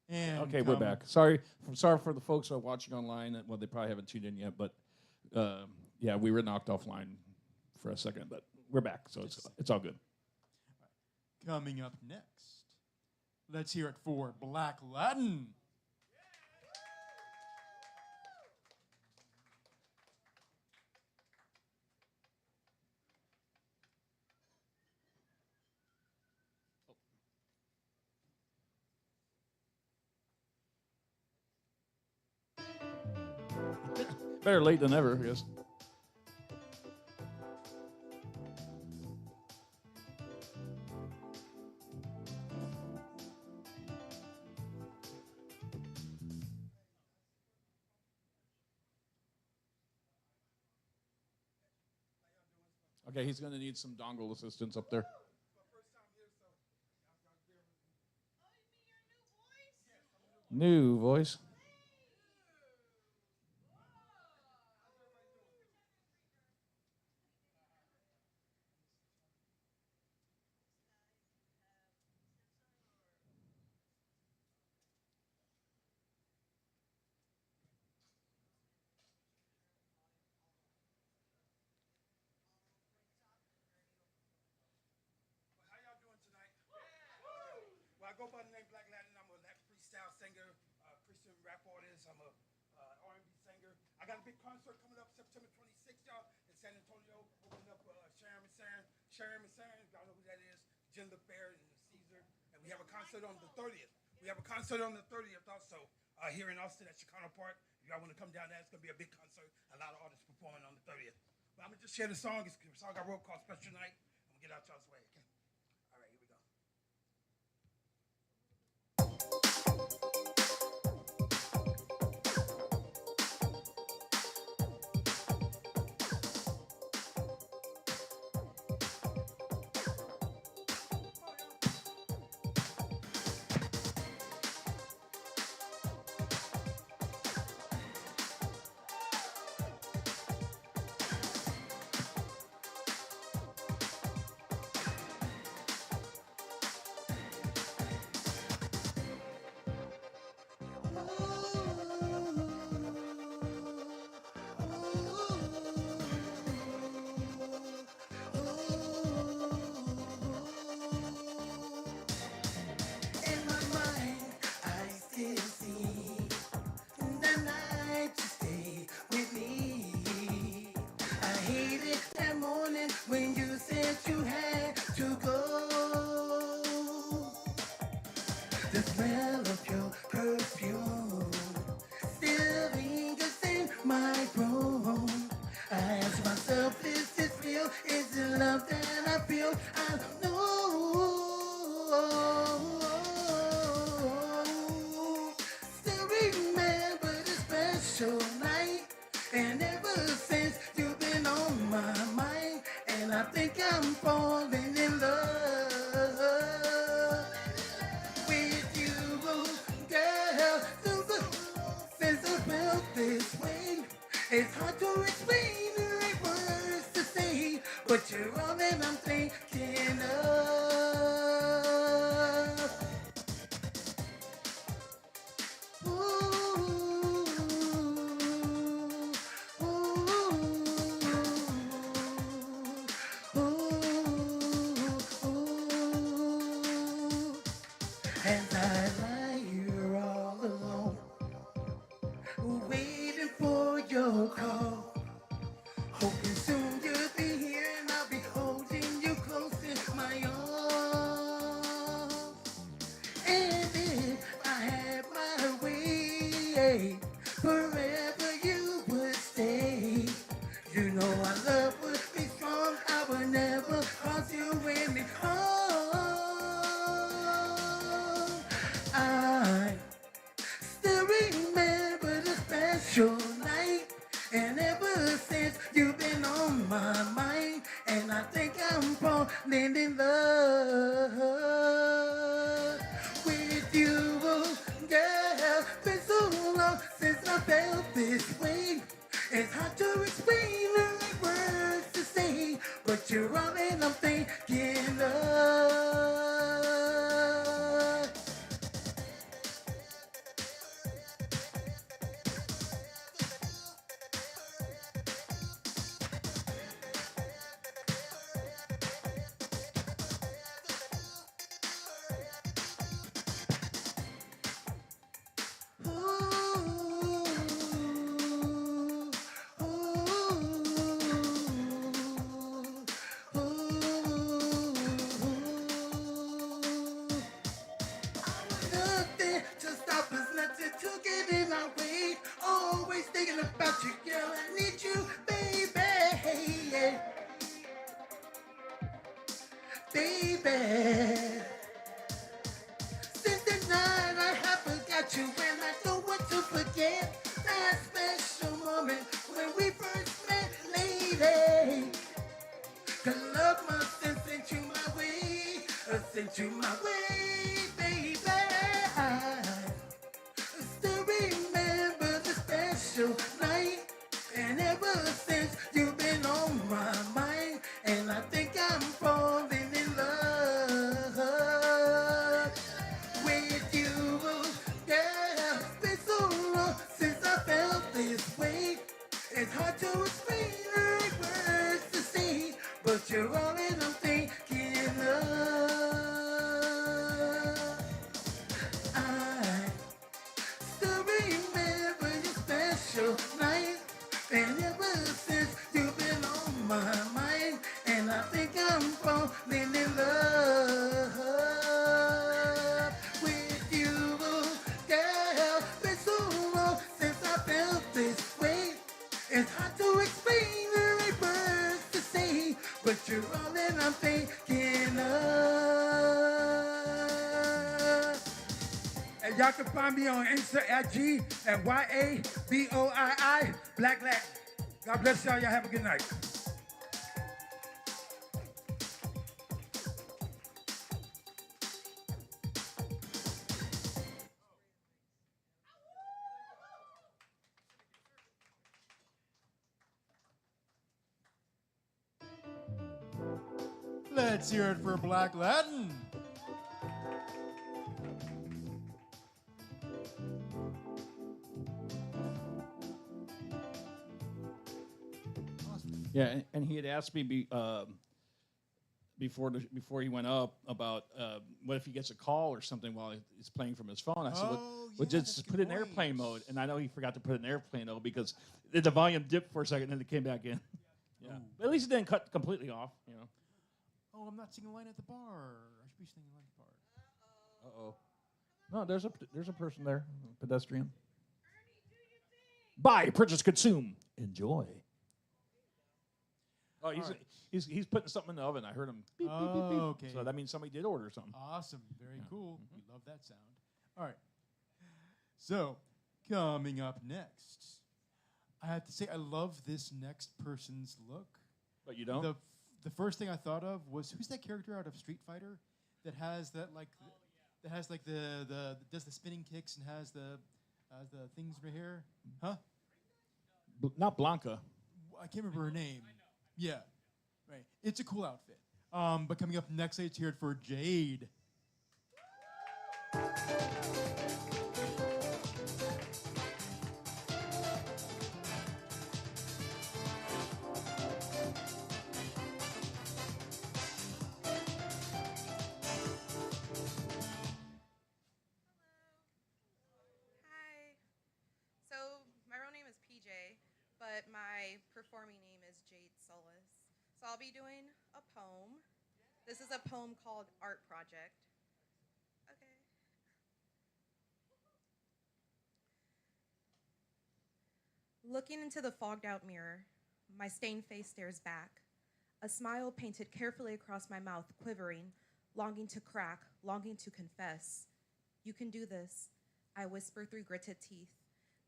And Okay, we're back. Sorry for the folks who are watching online. Well, they probably haven't tuned in yet, but yeah, we were knocked offline for a second, but we're back, so it's all good. Coming up next, let's hear it for Black Latin. Better late than never, I guess. Okay, he's going to need some dongle assistance up there. New voice. I go by the name Black Latin. I'm a Latin freestyle singer, Christian rap artist. I'm a R&B singer. I got a big concert coming up September 26th, y'all, in San Antonio. Opening up Sharon Massarin. Y'all know who that is. Jim LaFair and Caesar. And we have a concert on the 30th. We have a concert on the 30th also here in Austin at Chicano Park. If y'all want to come down there, it's going to be a big concert. A lot of artists performing on the 30th. But I'm going to just share the song. It's a song I wrote called Special Night. I'm going to get out y'all's way, okay? All right, here we go. The smell of your perfume still lingers in my room. I ask myself, is this real? Is it love that I feel? I don't know. Still remember the special night, and ever since you've been on my mind, and I think I'm falling in love. It's hard to explain the right words to say, but you're all that I'm thinking of. Ooh, ooh, ooh, ooh. And I lie here all alone, waiting for your call, hoping soon you'll be here and I'll be holding you close in my arms. And if I had my way, forever you would stay. You know our love would be strong, I would never cause you any harm. I still remember the special night, and ever since you've been on my mind, and I think I'm falling in love with you, girl. Been so long since I felt this way. It's hard to explain the right words to say, but you're all that I'm thinking of. about you, girl. I need you, baby. Yeah. Baby. Since the night I have forgot you, and I don't want to forget that special moment when we first met, lady. 'Cause love must have sent you my way, sent you my way, baby. I still remember the special night, and ever since you've been on my mind, and I think I'm falling in love with you, girl. It's been so long since I felt this way. It's hard to explain, like words to say, but you're all that I'm thinking of. I still remember your special night, and ever since you've been on my mind, and I think I'm falling in love with you, girl. Been so long since I felt this way. It's hard to explain the right words to say, but you're all that I'm thinking of. And y'all can find me on Insta at G at YABOII Black Latin. God bless y'all. Y'all have a good night. Let's hear it for Black Latin. Yeah, and he had asked me before he went up about what if he gets a call or something while he's playing from his phone. I said, Oh, well, yeah, that's just a put good it in airplane point. mode. And I know he forgot to put it in airplane mode because the volume dipped for a second and then it came back in. Yeah, but at least it didn't cut completely off. You know. Oh, I'm not singing line at the bar. I should be singing line at the bar. Uh-oh. No, there's a person there, a pedestrian. Buy, purchase, consume, enjoy. Oh, All right. he's putting something in the oven. I heard him beep, beep, beep, beep. Okay. So that means somebody did order something. Awesome. Very cool. We love that sound. All right. So, coming up next, I have to say I love this next person's look. But you don't? The first thing I thought of was who's that character out of Street Fighter that has that like that has like the does the spinning kicks and has the things right here? Huh? Not Blanca. I can't remember her name. Yeah. Right. It's a cool outfit. But coming up next, let's hear it for Jade. Hi. So, my real name is PJ, but my performing name is Jade Solis. So, I'll be doing a poem. This is a poem called Art Project. Okay. Looking into the fogged out mirror, my stained face stares back. A smile painted carefully across my mouth, quivering, longing to crack, longing to confess. You can do this, I whisper through gritted teeth.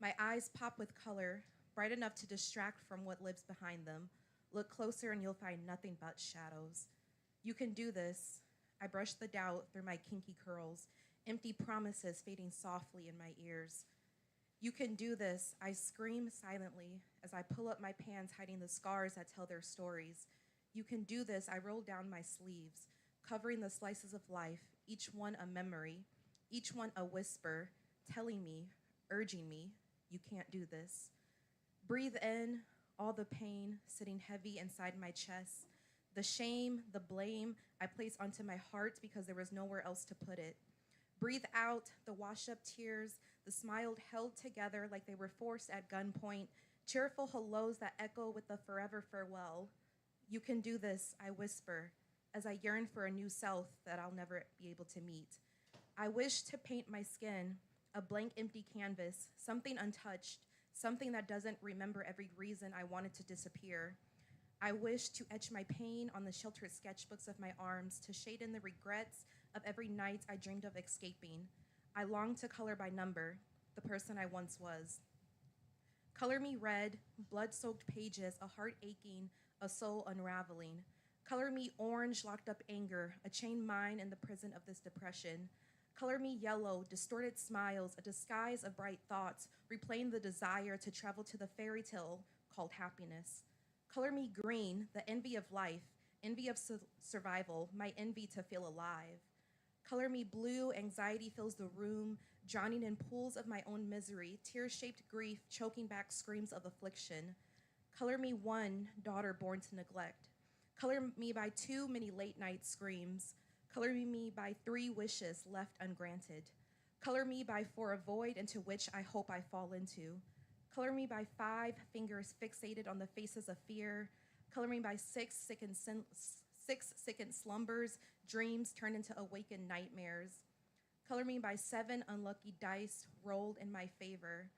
My eyes pop with color, bright enough to distract from what lives behind them. Look closer and you'll find nothing but shadows. You can do this. I brush the doubt through my kinky curls, empty promises fading softly in my ears. You can do this, I scream silently as I pull up my pants, hiding the scars that tell their stories. You can do this, I roll down my sleeves, covering the slices of life, each one a memory, each one a whisper, telling me, urging me, you can't do this. Breathe in all the pain sitting heavy inside my chest, the shame, the blame I place onto my heart because there was nowhere else to put it. Breathe out the washed up tears, the smile held together like they were forced at gunpoint, cheerful hellos that echo with the forever farewell. You can do this, I whisper, as I yearn for a new self that I'll never be able to meet. I wish to paint my skin, a blank empty canvas, something untouched, something that doesn't remember every reason I wanted to disappear. I wish to etch my pain on the sheltered sketchbooks of my arms, to shade in the regrets of every night I dreamed of escaping. I long to color by number the person I once was. Color me red, blood-soaked pages, a heart aching, a soul unraveling. Color me orange, locked up anger, a chained mind in the prison of this depression. Color me yellow, distorted smiles, a disguise of bright thoughts, replaying the desire to travel to the fairy tale called happiness. Color me green, the envy of life, envy of survival, my envy to feel alive. Color me blue, anxiety fills the room, drowning in pools of my own misery, tear-shaped grief choking back screams of affliction. Color me one, daughter born to neglect. Color me by too many late-night screams. Color me by 3 wishes left ungranted. Color me by 4 a void into which I hope I fall into. Color me by 5 fingers fixated on the faces of fear. Color me by 6 sickened slumbers, dreams turned into awakened nightmares. Color me by 7 unlucky dice rolled in my favor.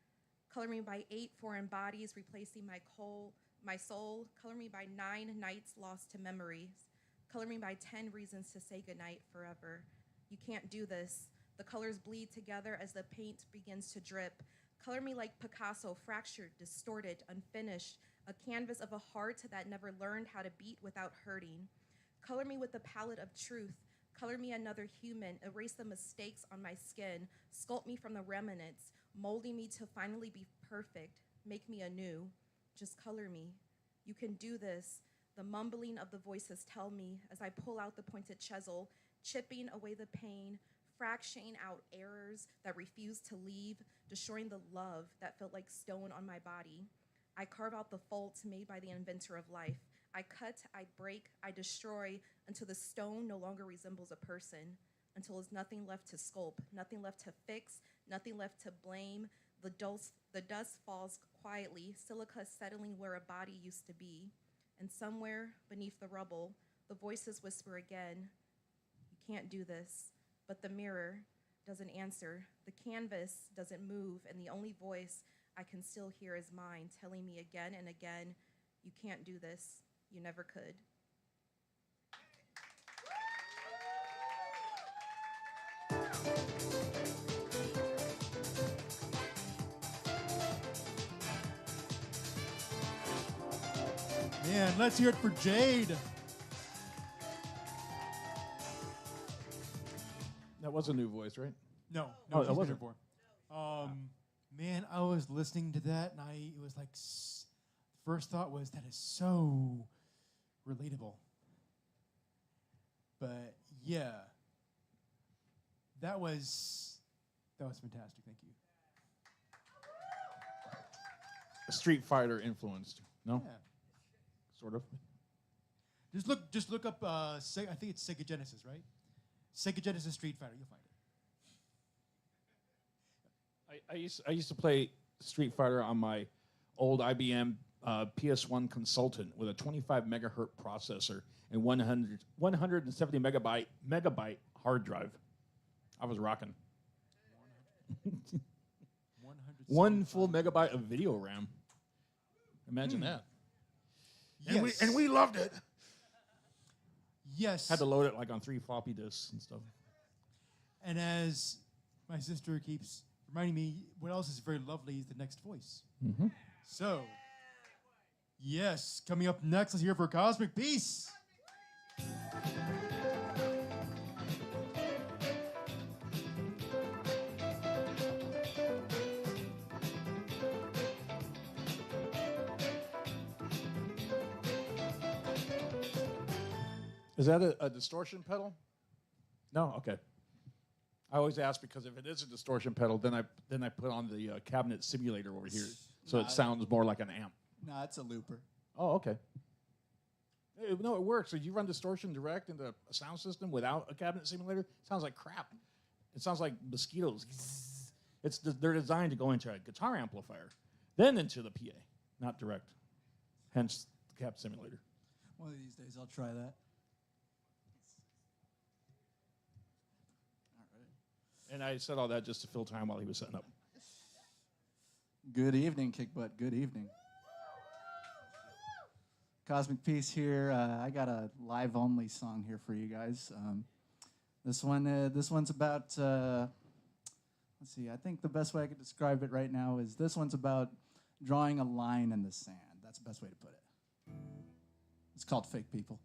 Color me by 8 foreign bodies replacing my soul. Color me by 9 nights lost to memories. Color me by 10 reasons to say goodnight forever. You can't do this. The colors bleed together as the paint begins to drip. Color me like Picasso, fractured, distorted, unfinished, a canvas of a heart that never learned how to beat without hurting. Color me with the palette of truth. Color me another human, erase the mistakes on my skin, sculpt me from the remnants, molding me to finally be perfect, make me anew. Just color me. You can do this. The mumbling of the voices tell me as I pull out the pointed chisel, chipping away the pain, fracturing out errors that refuse to leave, destroying the love that felt like stone on my body. I carve out the faults made by the inventor of life. I cut, I break, I destroy until the stone no longer resembles a person, until there's nothing left to sculpt, nothing left to fix, nothing left to blame. The dust falls quietly, silica settling where a body used to be. And somewhere beneath the rubble, the voices whisper again, you can't do this. But the mirror doesn't answer. The canvas doesn't move, and the only voice I can still hear is mine, telling me again and again, you can't do this. You never could. Man, let's hear it for Jade. That was a new voice, right? No, Oh, she's that been wasn't. here before. Man, I was listening to that, and it was like, first thought was that is so relatable. But yeah, that was fantastic. Thank you. Street Fighter influenced. No? Yeah. Sort of. Just look up. I think it's Sega Genesis, right? Sega Genesis Street Fighter. You'll find it. I used to play Street Fighter on my old IBM PS1 Consultant with a 25 megahertz processor and 170 megabyte hard drive. I was rocking. 1 full megabyte of video RAM. Imagine that. Yes. And we loved it. Yes. Had to load it like on 3 floppy disks and stuff. And as my sister keeps reminding me, what else is very lovely is the next voice. Mm-hmm. So, yes, coming up next, let's hear for Cosmic Peace. Is that a distortion pedal? No? Okay. I always ask because if it is a distortion pedal, then I put on the cabinet simulator over here, so it sounds more like an amp. Nah, it's a looper. Oh, okay. No, it works. So you run distortion direct into a sound system without a cabinet simulator, it sounds like crap. It sounds like mosquitoes. They're designed to go into a guitar amplifier, then into the PA, not direct. Hence the cab simulator. One of these days I'll try that. And I said all that just to fill time while he was setting up. Good evening, Kick Butt. Good evening. Cosmic Peace here. I got a live-only song here for you guys. This one's about. Let's see. I think the best way I could describe it right now is this one's about drawing a line in the sand. That's the best way to put it. It's called Fake People.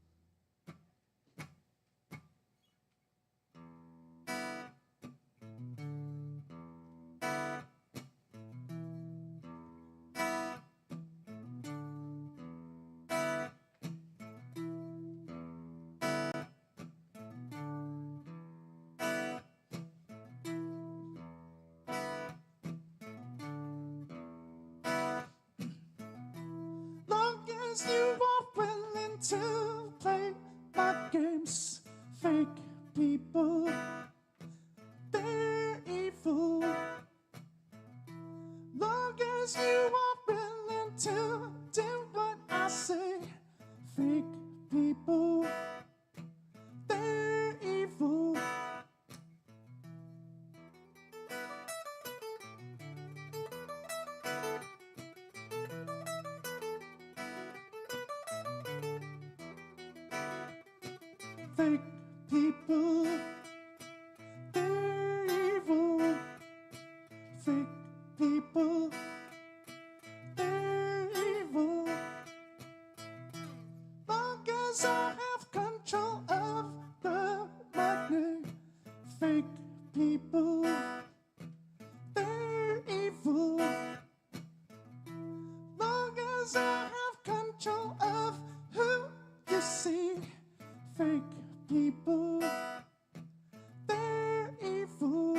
Long as you are willing to play my games, fake people, they're evil. Long as you are willing to do what I say, fake people, they're evil. Fake people, they're evil. Fake people, they're evil. Long as I have control of the money, fake people, they're evil. Long as I have control of who you see, fake people, they're evil.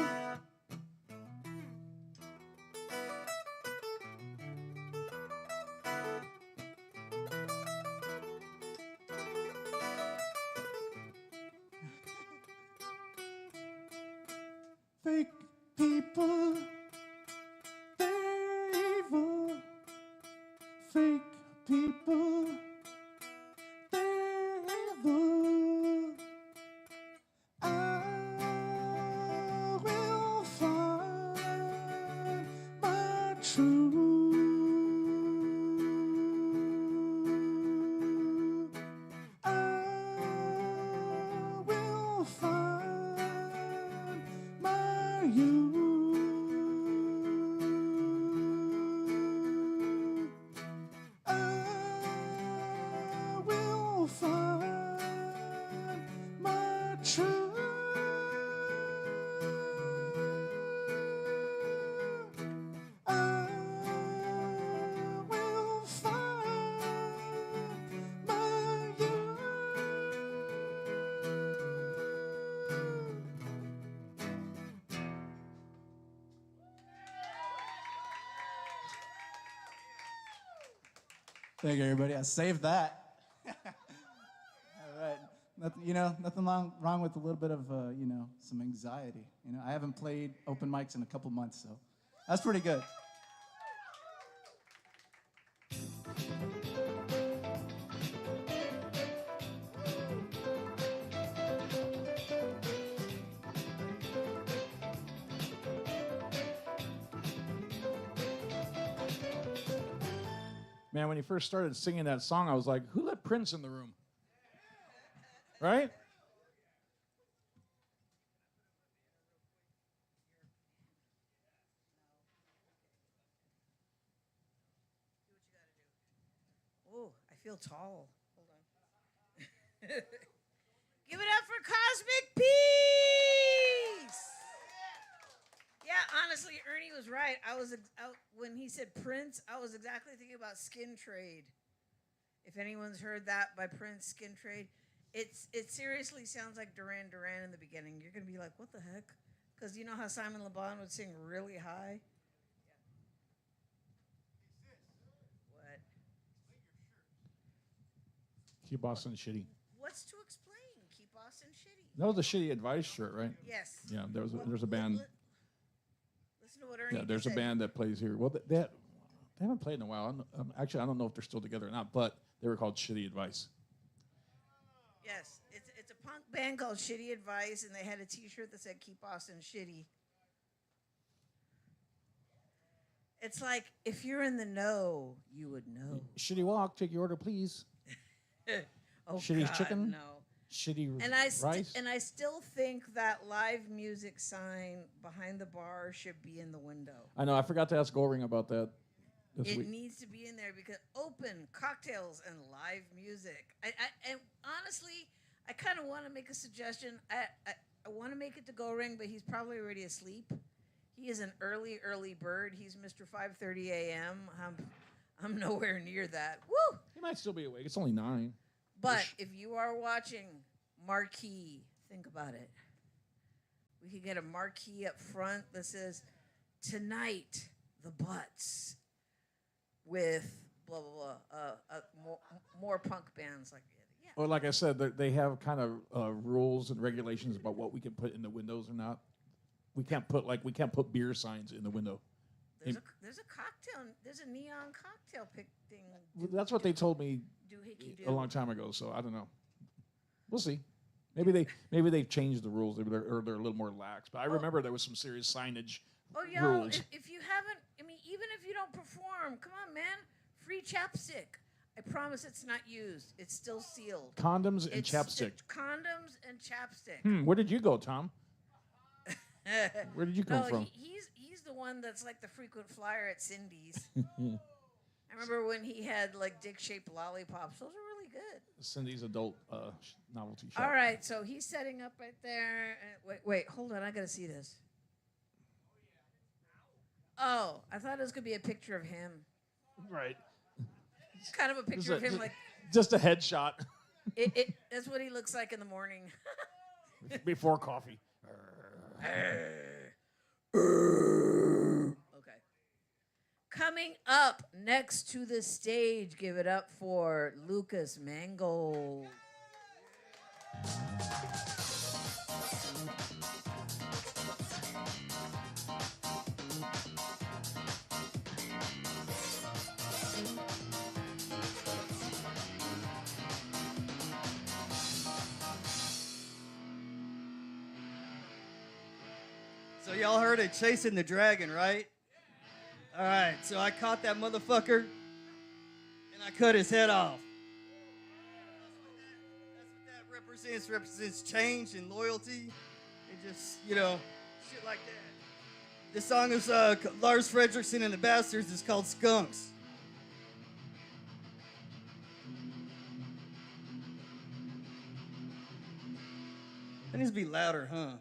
Fake people, they're evil. Fake people, they're evil. I will find my truth. I will find my youth. I will find my truth. I will find my youth. Thank you, everybody. I saved that. All right. Nothing wrong with a little bit of, some anxiety. I haven't played open mics in a couple months, so that's pretty good. Man, when you first started singing that song, I was like, who let Prince in the room? Right? Oh, I feel tall. Hold on. Give it up for Cosmic Peace! Yeah, honestly, Ernie was right. When he said Prince, I was exactly thinking about Skin Trade. If anyone's heard that by Prince, Skin Trade, it seriously sounds like Duran Duran in the beginning. You're going to be like, what the heck? Because you know how Simon Le Bon would sing really high? What? Keep Boston shitty. What's to explain? Keep Boston shitty. That was a Shitty Advice shirt, right? Yes. Yeah, there's a band. Listen to what Ernie Yeah, there's a said. band that plays here. Well, they haven't played in a while. Actually, I don't know if they're still together or not, but they were called Shitty Advice. Yes, it's a punk band called Shitty Advice, and they had a T-shirt that said "Keep Boston Shitty." It's like if you're in the know, you would know. Shitty Walk, take your order, please. Oh, Shitty God, chicken? no. Shitty And I rice? and I still think that live music sign behind the bar should be in the window. I know. I forgot to ask Goring about that this It week. needs to be in there because open cocktails and live music. And honestly, I kind of want to make a suggestion. I want to make it to Goring, but he's probably already asleep. He is an early bird. He's Mr. 5:30 a.m. I'm nowhere near that. Woo! He might still be awake. It's only 9. But if you are watching marquee, think about it. We could get a marquee up front that says, "Tonight, the Butts," with blah blah blah. More punk bands like it. Yeah. Or like I said, they have kind of rules and regulations about what we can put in the windows or not. We can't put beer signs in the window. There's a cocktail. There's a neon cocktail pick thing. That's what they told me Doohickey-doo. a long time ago. So I don't know. We'll see. Maybe they've changed the rules, or they're a little more lax. But I remember there was some serious signage Oh, yo, rules. if you haven't, I mean, even if you don't perform, come on, man. Free chapstick. I promise it's not used. It's still sealed. Condoms and It's chapstick. Condoms and chapstick. Where did you go, Tom? Where did you come from? He's the one that's like the frequent flyer at Cindy's. I remember when he had like dick-shaped lollipops. Those are really good. Cindy's adult novelty shop. All right, so he's setting up right there. Wait, hold on. I gotta see this. Oh, I thought it was gonna be a picture of him. Right. Kind of a picture of him, like Just a headshot that's what he looks like in the morning. before coffee. Okay. Coming up next to the stage, give it up for Lucas Mangold. So y'all heard of chasing the dragon, right? All right, so I caught that motherfucker, and I cut his head off. That's what that represents. Represents change and loyalty, and just, shit like that. This song is Lars Fredrickson and the Bastards. It's called Skunks. That needs to be louder, huh?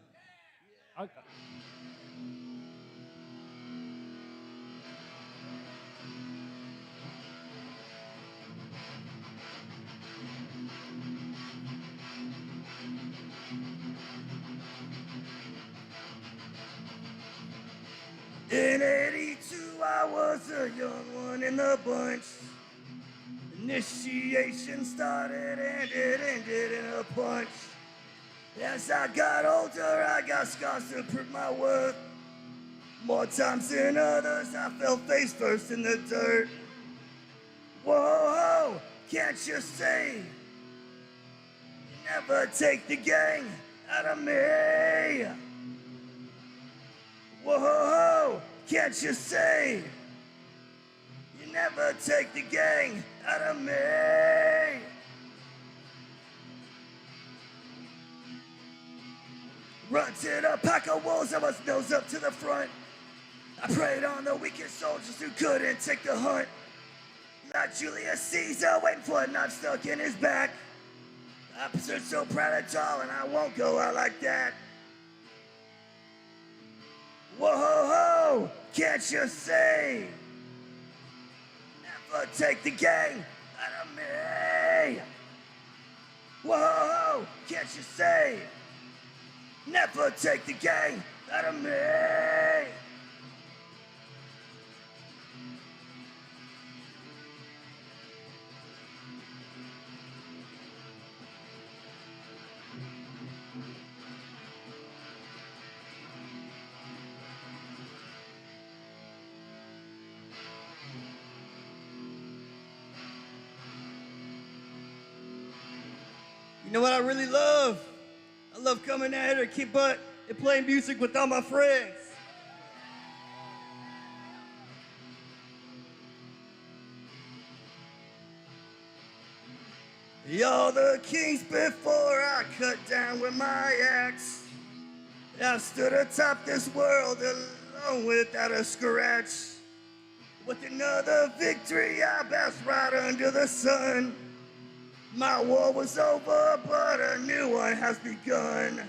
In 82, I was a young one in the bunch. Initiation started and it ended in a punch. As I got older, I got scars to prove my worth. More times than others, I fell face first in the dirt. Whoa, can't you see? You never take the gang out of me. Whoa, can't you see? You never take the gang out of me. Run to the pack of wolves, I was nose up to the front. I preyed on the weakest soldiers who couldn't take the hunt. Like Julius Caesar waiting for a knife stuck in his back. I'm so proud of tall and I won't go out like that. Whoa, can't you see? Never take the gang out of me. Whoa, can't you see? Never take the gang out of me. You know what I really love? I love coming out here to keep butt and playing music with all my friends. All the kings before I cut down with my axe. I've stood atop this world alone without a scratch. With another victory, I bask right under the sun. My war was over, but a new one has begun.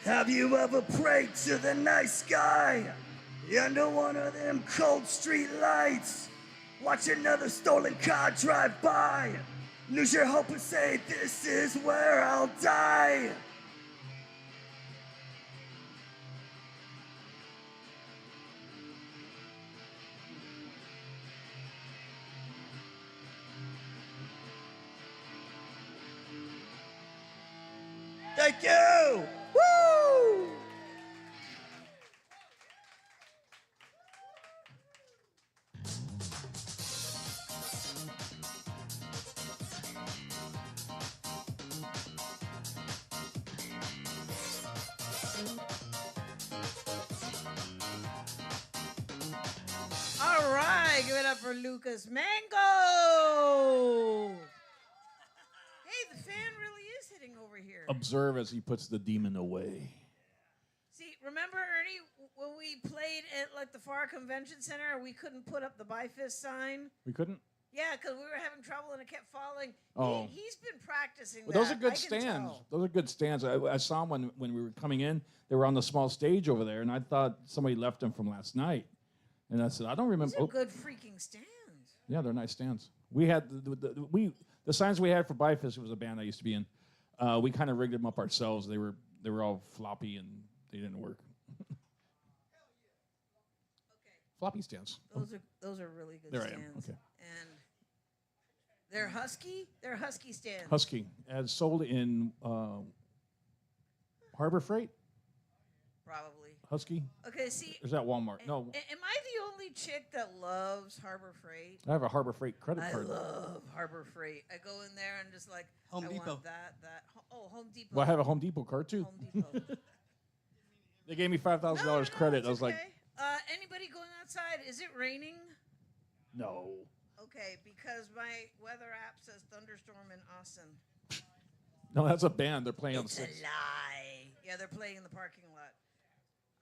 Have you ever prayed to the night sky under one of them cold street lights? Watch another stolen car drive by. Lose your hope and say, this is where I'll die. Thank you. Woo! All right, give it up for Lucas Mango. Hey, the fan really is hitting over here. Observe as he puts the demon away. See, remember, Ernie, when we played at like the FAR Convention Center, we couldn't put up the Bifist sign? We couldn't? Yeah, because we were having trouble and it kept falling. Oh. He's been practicing Well, that. those are good I can stands. tell. Those are good stands. I saw them when we were coming in. They were on the small stage over there, and I thought somebody left them from last night. And I said, I don't remember. These are good freaking stands. Yeah, they're nice stands. We had the signs we had for Bifist was a band I used to be in. We kind of rigged them up ourselves. They were all floppy and they didn't work. Okay. Floppy stands. Those are really good There I stands. am. Okay. And they're husky? They're husky stands. Husky, as sold in Harbor Freight. Probably. Husky. Okay, see. Or is that Walmart? No, Am I the only chick that loves Harbor Freight? I have a Harbor Freight credit I card. love Harbor Freight. I go in there and just like, Home I Depot. want that. Oh, Home Depot. Well, I have a Home Depot card too. Home Depot. They gave me $5,000 No, credit. it's I was like, okay. Anybody going outside? Is it raining? no. Okay, because my weather app says thunderstorm in Austin. No, that's a band. They're playing on the It's a 6th. lie. Yeah, they're playing in the parking lot.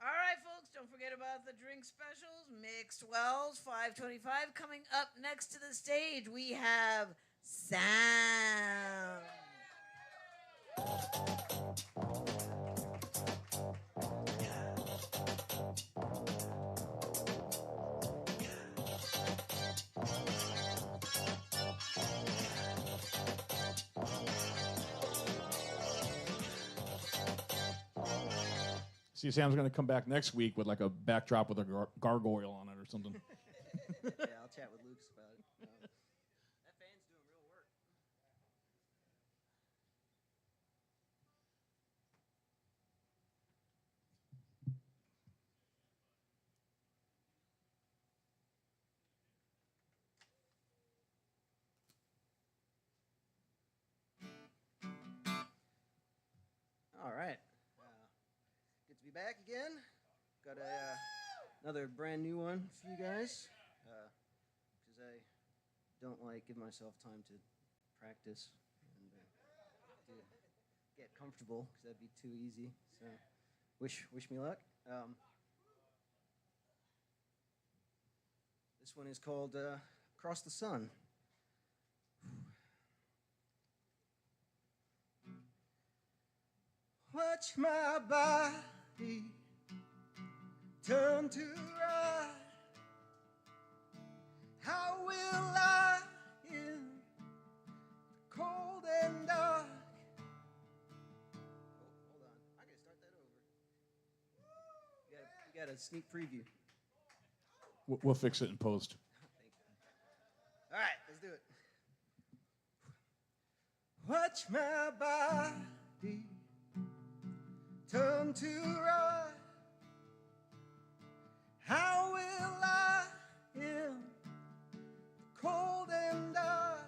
All right, folks, don't forget about the drink specials. Mixed Wells, $5.25. Coming up next to the stage, we have Sam. See, Sam's going to come back next week with like a backdrop with a gargoyle on it or something. Yeah, I'll chat with Lucas about it. That fan's doing real work. All right. Good to be back again. Got another brand new one for you guys. Because I don't like give myself time to practice and to get comfortable, because that'd be too easy. So wish me luck. This one is called Across the Sun. Watch my body turn to right. How will I in the cold and dark? Oh, hold on. I gotta start that over. You got a sneak preview. We'll fix it in post. Thank you. All right, let's do it. Watch my body turn to right. How will I in the cold and dark?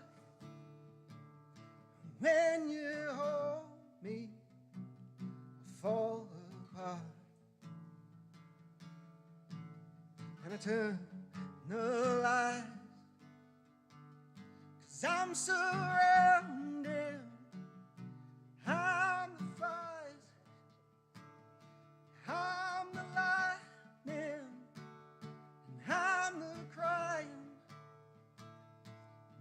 eternalize. 'Cause I'm surrounded, I'm the fires, I'm the lightning, and I'm the crying.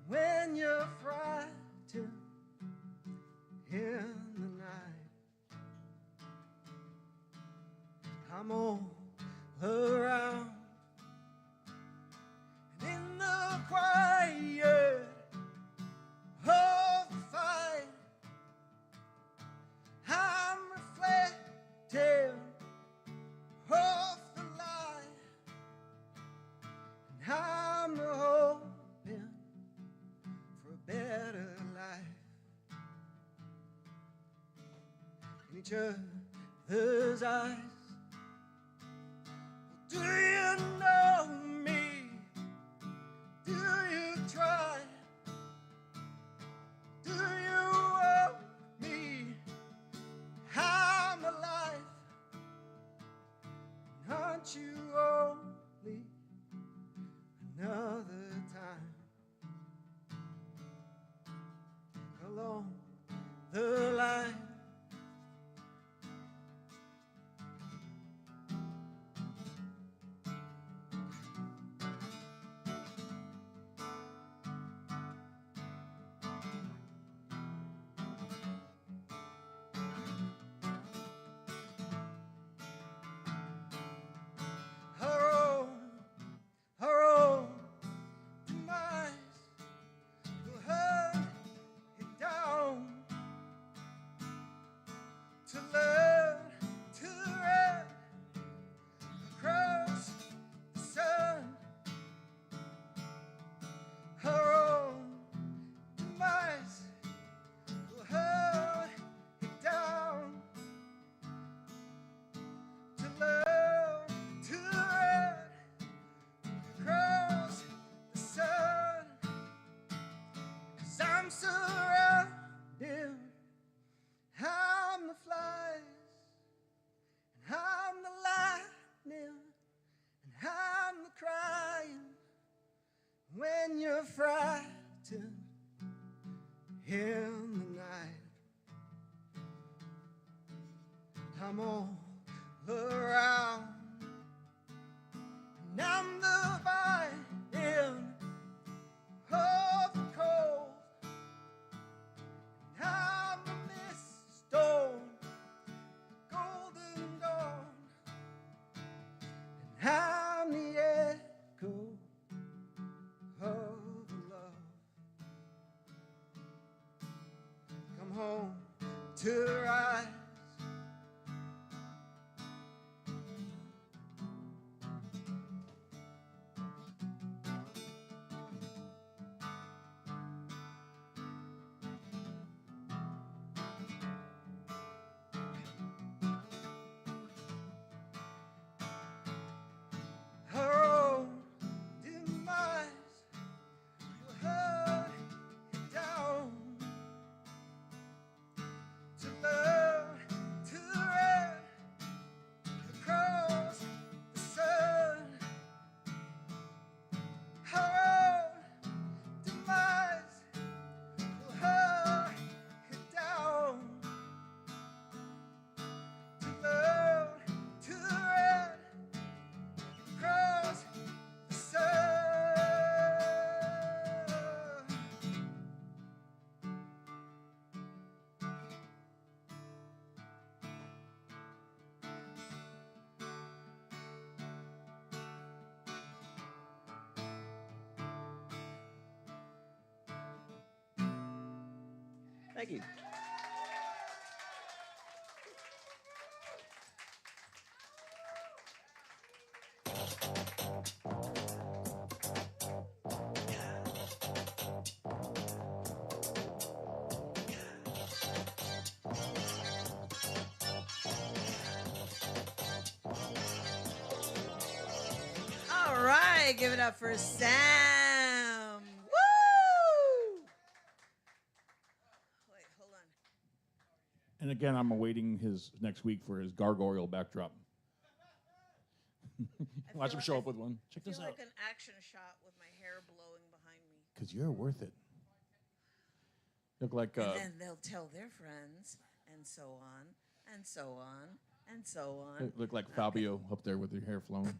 When you're frightened in the night, I'm all around. And in the quiet of the fight, I'm reflecting of the light, and I'm hoping for a better life. In each other's eyes, do you know me? Do you try? Do you owe me? I'm alive. Aren't you only another time along the line? Our own demise will hunt it down, to learn to run across the sun. Our own demise will hunt it down, to learn to run across the sun. 'Cause I'm surrounded, I'm the flies, and I'm the lightning, and I'm the crying. When you're frightened in the night, I'm all around. And I'm the vine of the cold, and I'm the mist storm, golden dawn, and I'm the echo of love. Come home to rise. Our own demise will hunt it down, to learn to run across the sun. Our own demise will hunt it down, to learn to run across the sun. Thank you. All right, give it up for Sam. Woo! Wait, hold on. And again, I'm awaiting his next week for his gargoyle backdrop. I Watch feel him show like- up with one. Check I this feel out. like an action shot with my hair blowing behind me. Because you're worth it. Look like And then they'll tell their friends, and so on, and so on, and so on. look like Fabio up there with your hair flowing.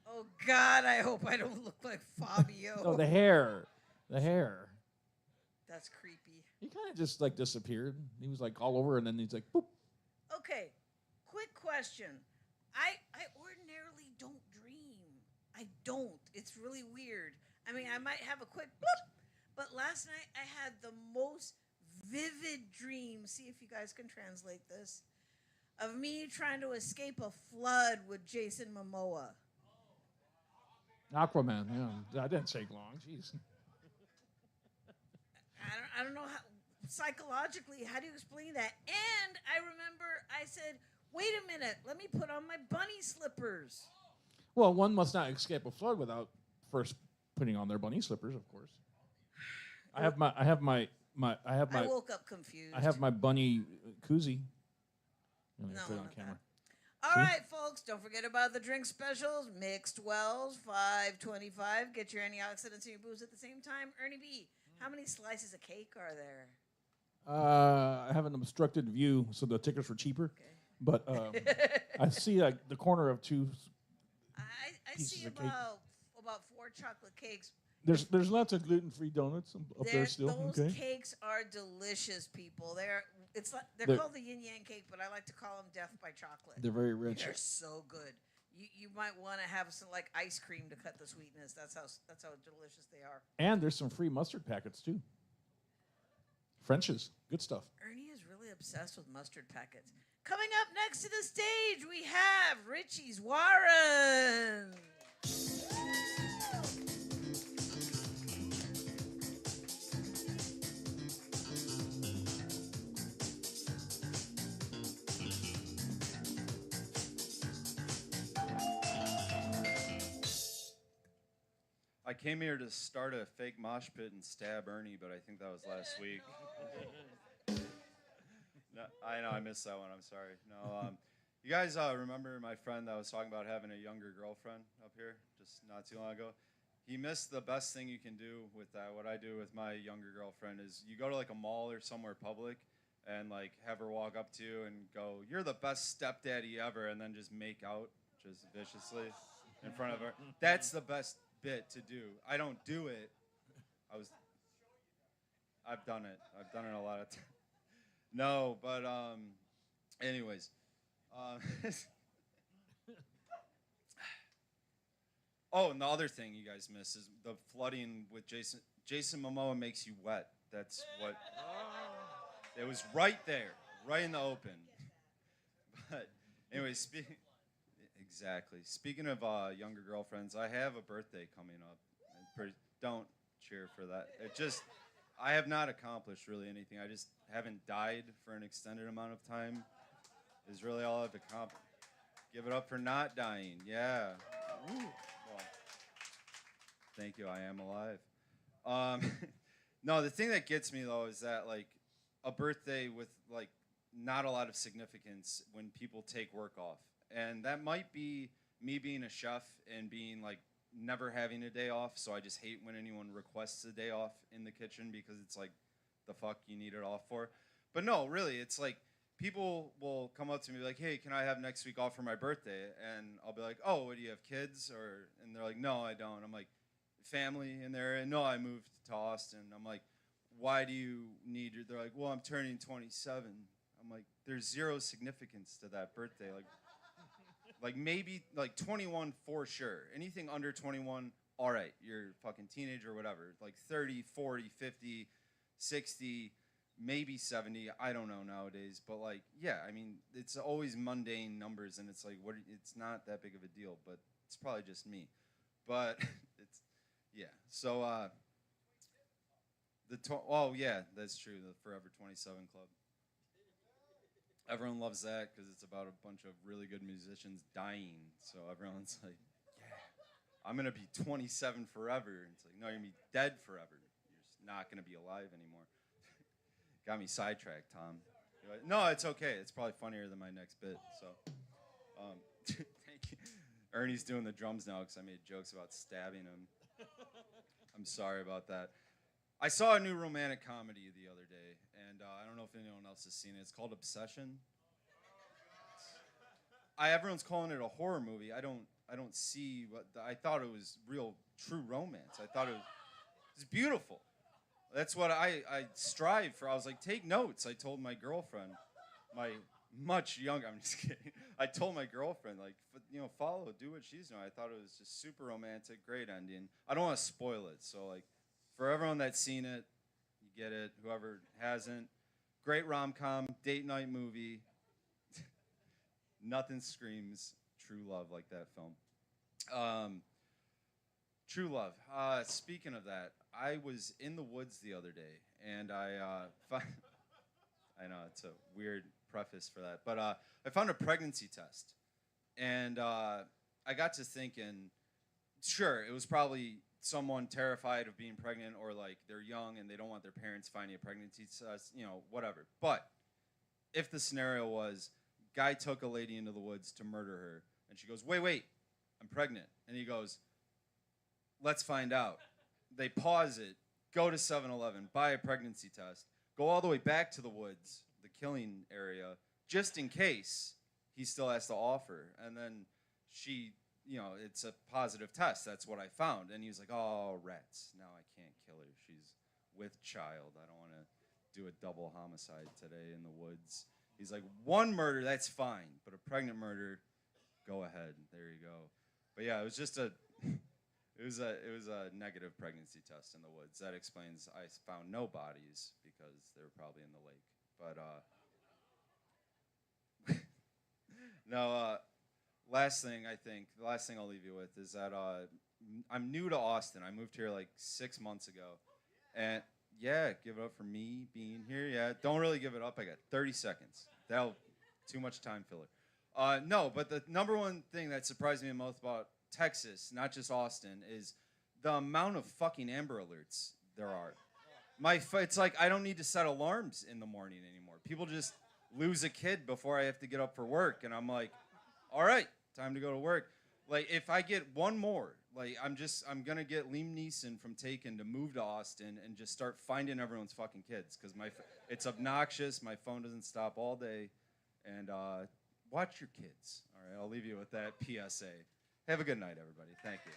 Oh, God, I hope I don't look like Fabio. No, the hair. The hair. That's creepy. He kind of just like disappeared. He was like all over, and then he's like, boop. Okay, quick question. I ordinarily don't dream. I don't. It's really weird. I mean, I might have a quick bloop, but last night I had the most vivid dream. See if you guys can translate this. Of me trying to escape a flood with Jason Momoa. Aquaman. Yeah, that didn't take long. Jeez. I don't know how psychologically how do you explain that? And I remember I said, "Wait a minute, let me put on my bunny slippers." Well, one must not escape a flood without first putting on their bunny slippers, of course. I have my I woke up confused. I have my bunny koozie. Let me No, put it on not camera. All See? right, folks, don't forget about the drink specials. Mixed Wells, $5.25. Get your antioxidants and your booze at the same time. Ernie B, how many slices of cake are there? I have an obstructed view, so the tickets were cheaper. Okay. But I see like the corner of two. I Pieces see of cake. about 4 chocolate cakes. There's lots of gluten-free donuts up there still. Those Okay. cakes are delicious, people. They're They're- called the yin yang cake, but I like to call them death by chocolate. They're very rich. They're so good. You might want to have some like ice cream to cut the sweetness. That's how delicious they are. And there's some free mustard packets too. French's, good stuff. Ernie is really obsessed with mustard packets. Coming up next to the stage, we have Richie's Warren. I came here to start a fake mosh pit and stab Ernie, but I think that was last week. No, I know, I missed that one. I'm sorry. No, you guys remember my friend that was talking about having a younger girlfriend up here just not too long ago? He missed the best thing you can do with that. What I do with my younger girlfriend is you go to like a mall or somewhere public and like have her walk up to you and go, "You're the best stepdaddy ever," and then just make out just viciously in front of her. That's the best bit to do. I don't do it. I've done it. I've done it a lot of times. No, but anyways. Oh, and the other thing you guys miss is the flooding with Jason. Jason Momoa makes you wet. That's what. It was right there, right in the open. But anyways, exactly. Speaking of younger girlfriends, I have a birthday coming up. Don't cheer for that. I have not accomplished really anything. I just haven't died for an extended amount of time. Is really all I've accomplished. Give it up for not dying. Yeah. Ooh. Well, thank you. I am alive. No, the thing that gets me though is that like a birthday with like not a lot of significance when people take work off, and that might be me being a chef and being like never having a day off. So I just hate when anyone requests a day off in the kitchen because it's like, the fuck you need it off for? But no, really, it's like people will come up to me like, "Hey, can I have next week off for my birthday?" And I'll be like, "Oh, what, do you have kids?" And they're like, "No, I don't." I'm like, "Family in there?" And no, I moved to Austin. I'm like, "Why do you need your?" They're like, "Well, I'm turning 27." I'm like, "There's zero significance to that birthday. Like maybe like 21 for sure. Anything under 21, all right, you're a fucking teenager or whatever. Like 30, 40, 50, 60, maybe 70. I don't know nowadays, but like, yeah, I mean, it's always mundane numbers, and it's like, it's not that big of a deal, but it's probably just me. But it's, yeah. So oh yeah, that's true. The Forever 27 Club. Everyone loves that because it's about a bunch of really good musicians dying. So everyone's like, yeah, I'm going to be 27 forever. It's like, no, you're going to be dead forever. You're just not going to be alive anymore. Got me sidetracked, Tom. No, it's okay. It's probably funnier than my next bit. So thank you. Ernie's doing the drums now because I made jokes about stabbing him. I'm sorry about that. I saw a new romantic comedy the other day, and I don't know if anyone else has seen it. It's called Obsession. Everyone's calling it a horror movie. I don't see what I thought it was real, true romance. I thought it was beautiful. That's what I strive for. I was like, take notes. I told my girlfriend, my much younger. I'm just kidding. I told my girlfriend, like, follow, do what she's doing. I thought it was just super romantic, great ending. I don't want to spoil it, so like, for everyone that's seen it, you get it. Whoever hasn't, great rom-com, date night movie. Nothing screams true love like that film. True love. Speaking of that, I was in the woods the other day, and I know it's a weird preface for that, but I found a pregnancy test, and I got to thinking, sure, it was probably someone terrified of being pregnant, or like they're young and they don't want their parents finding a pregnancy test, whatever. But if the scenario was, guy took a lady into the woods to murder her, and she goes, wait, I'm pregnant, and he goes, let's find out. They pause it, go to 7-Eleven, buy a pregnancy test, go all the way back to the woods, the killing area, just in case he still has to offer. And then she, it's a positive test. That's what I found. And he was like, oh, rats. Now I can't kill her. She's with child. I don't want to do a double homicide today in the woods. He's like, one murder, that's fine. But a pregnant murder, go ahead. There you go. But yeah, it was just It was a negative pregnancy test in the woods. That explains I found no bodies because they were probably in the lake. But no. Last thing I'll leave you with is that I'm new to Austin. I moved here like 6 months ago, and yeah, give it up for me being here. Yeah, don't really give it up. I got 30 seconds. Too much time filler. No, but the number one thing that surprised me the most about Texas, not just Austin, is the amount of fucking Amber Alerts there are. It's like I don't need to set alarms in the morning anymore. People just lose a kid before I have to get up for work, and I'm like, all right, time to go to work. Like, if I get one more, like, I'm gonna get Liam Neeson from Taken to move to Austin and just start finding everyone's fucking kids, because it's obnoxious. My phone doesn't stop all day, and watch your kids. All right, I'll leave you with that PSA. Have a good night, everybody. Thank you.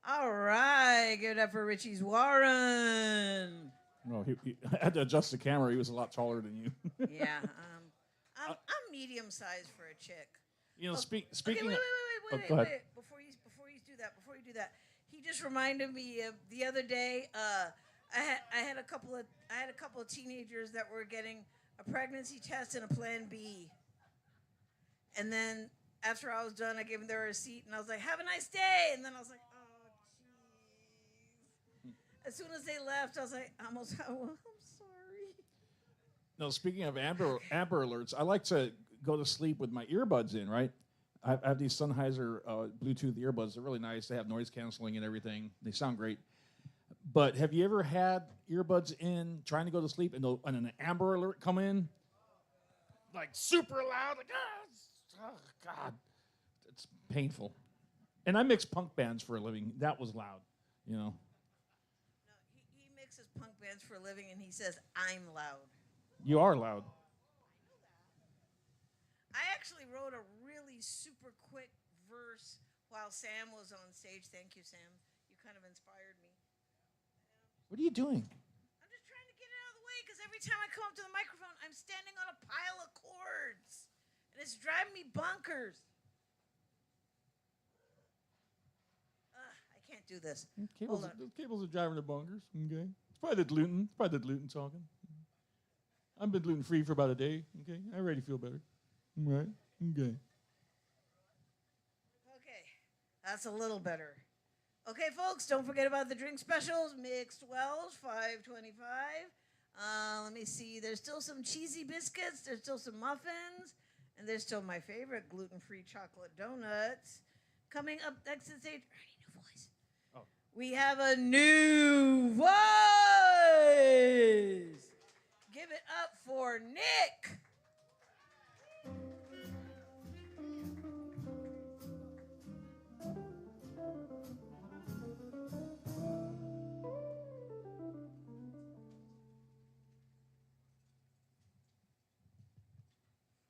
All right, give it up for Richie's Warren. Well, I had to adjust the camera. He was a lot taller than you. Yeah, I'm medium sized for a chick. Speaking. Okay, wait. Go ahead. Before you do that, he just reminded me of the other day. I had a couple of teenagers that were getting a pregnancy test and a Plan B, and then after I was done, I gave them their receipt and I was like, "Have a nice day," and then I was like, "Oh, jeez." As soon as they left, I was like, "I'm sorry." No, speaking of Amber Alerts, I like to go to sleep with my earbuds in, right? I have these Sennheiser Bluetooth earbuds. They're really nice. They have noise canceling and everything. They sound great. But have you ever had earbuds in, trying to go to sleep, and an Amber Alert come in? Like super loud. Like, oh, God. It's painful. And I mix punk bands for a living. That was loud, No, he mixes punk bands for a living, and he says, "I'm loud." You are loud. I actually wrote a really super quick verse while Sam was on stage. Thank you, Sam. You kind of inspired me. What are you doing? I'm just trying to get it out of the way because every time I come up to the microphone, I'm standing on a pile of chords. And it's driving me bonkers. I can't do this. Hold on. The cables are driving the bonkers. Okay. It's probably the gluten. talking. I've been gluten free for about a day. Okay. I already feel better. All right. Okay. Okay. That's a little better. Okay, folks, don't forget about the drink specials. Mixed Wells, $5.25. Let me see. There's still some cheesy biscuits. There's still some muffins. And they're still my favorite gluten-free chocolate donuts. Coming up next to the stage, Ernie, new voice. Oh. We have a new voice. Give it up for Nick.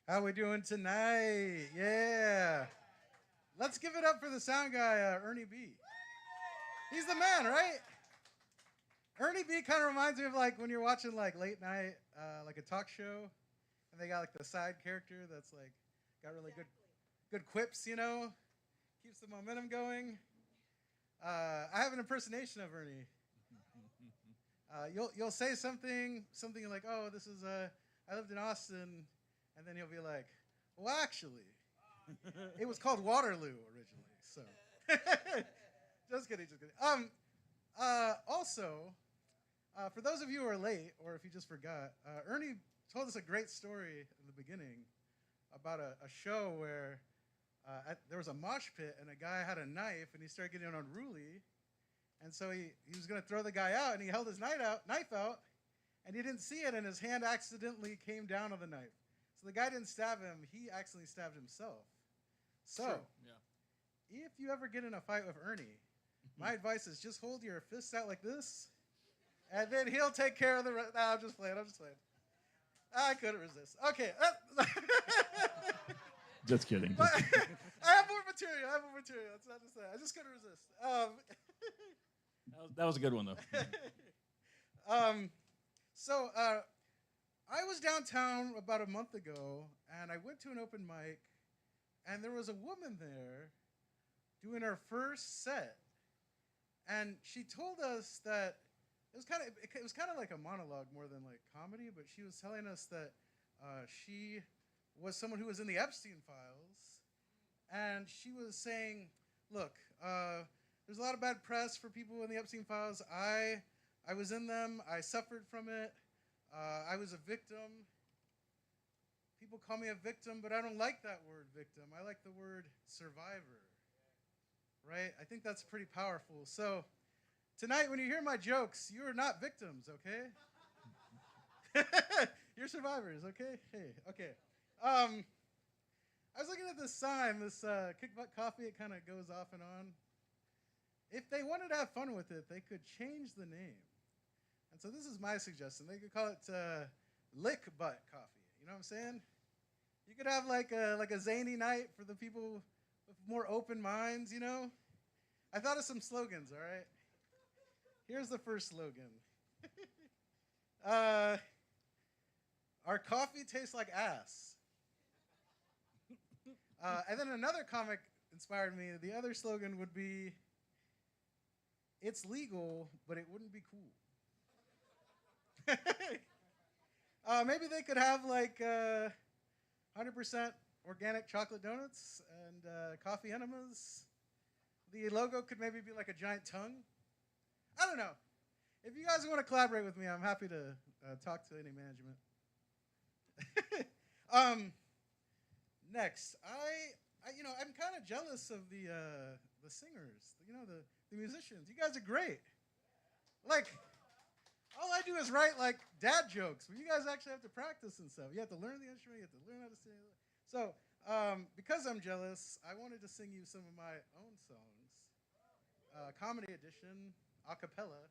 How we doing tonight? Yeah. Let's give it up for the sound guy, Ernie B. He's the man, right? Ernie B kind of reminds me of like when you're watching like late night, like a talk show, and they got like the side character that's like got really good quips, you know, keeps the momentum going. I have an impersonation of Ernie. You'll say something like, "Oh, this is I lived in Austin." And then he'll be like, well, actually, it was called Waterloo originally. So, just kidding. Also, for those of you who are late, or if you just forgot, Ernie told us a great story in the beginning about a show where there was a mosh pit and a guy had a knife and he started getting unruly. And so he was going to throw the guy out and he held his knife out and he didn't see it and his hand accidentally came down on the knife. So the guy didn't stab him, he accidentally stabbed himself. So, if you ever get in a fight with Ernie, my advice is just hold your fists out like this, and then he'll take care of the rest. I'm just playing. I couldn't resist. Okay. Just kidding. I have more material. That's not to say. I just couldn't resist. That was a good one, though. So, I was downtown about a month ago, and I went to an open mic, and there was a woman there doing her first set, and she told us that it was kind of like a monologue more than like comedy, but she was telling us that she was someone who was in the Epstein files, and she was saying, look, there's a lot of bad press for people in the Epstein files. I was in them. I suffered from it. I was a victim. People call me a victim, but I don't like that word victim. I like the word survivor, right? I think that's pretty powerful. So tonight when you hear my jokes, you are not victims, okay? You're survivors, okay? Hey, okay. I was looking at this sign, this Kick Butt Coffee. It kind of goes off and on. If they wanted to have fun with it, they could change the name. And so this is my suggestion. They could call it Lick Butt Coffee. You know what I'm saying? You could have like a zany night for the people with more open minds, you know? I thought of some slogans, all right? Here's the first slogan. Our coffee tastes like ass. And then another comic inspired me. The other slogan would be, it's legal, but it wouldn't be cool. Maybe they could have like 100% organic chocolate donuts and coffee enemas. The logo could maybe be like a giant tongue. I don't know. If you guys want to collaborate with me, I'm happy to talk to any management. Next, I'm kind of jealous of the singers, the musicians. You guys are great. Like, all I do is write like dad jokes, but you guys actually have to practice and stuff. You have to learn the instrument. You have to learn how to sing. So, because I'm jealous, I wanted to sing you some of my own songs, comedy edition, a cappella,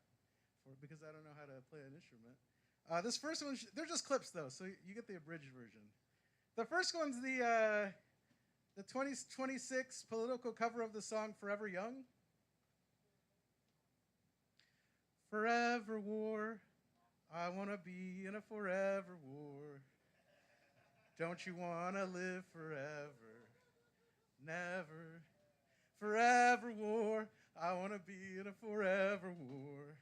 because I don't know how to play an instrument. This first one, they're just clips though, so you get the abridged version. The first one's the 2026 political cover of the song "Forever Young." Forever war, I wanna be in a forever war. Don't you wanna live forever? Never. Forever war, I wanna be in a forever war.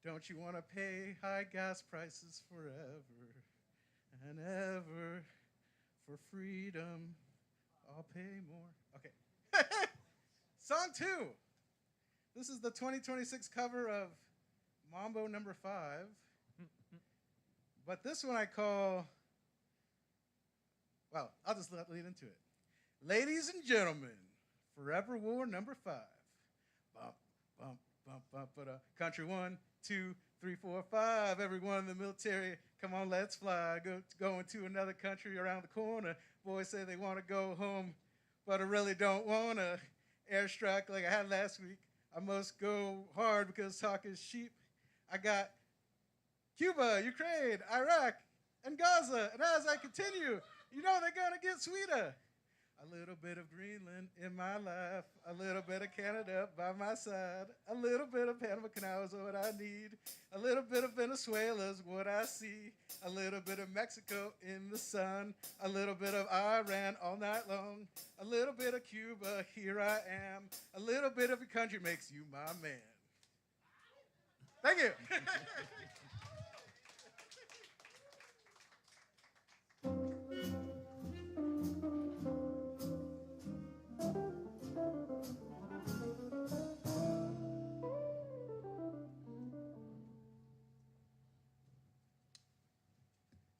Don't you wanna pay high gas prices forever and ever? For freedom, I'll pay more. Okay. Song 2. This is the 2026 cover of Mambo Number 5. But this one I call Well, I'll just lead into it. Ladies and gentlemen, Forever War number 5. Bump, bump, bump, bump, but country 1, 2, 3, 4, 5. Everyone in the military, come on, let's fly. Going to another country around the corner. Boys say they want to go home, but I really don't want to. Airstrike like I had last week. I must go hard because talk is cheap. I got Cuba, Ukraine, Iraq, and Gaza. And as I continue, you know they're going to get sweeter. A little bit of Greenland in my life, a little bit of Canada by my side, a little bit of Panama Canal is what I need, a little bit of Venezuela is what I see, a little bit of Mexico in the sun, a little bit of Iran all night long, a little bit of Cuba, here I am, a little bit of your country makes you my man. Thank you.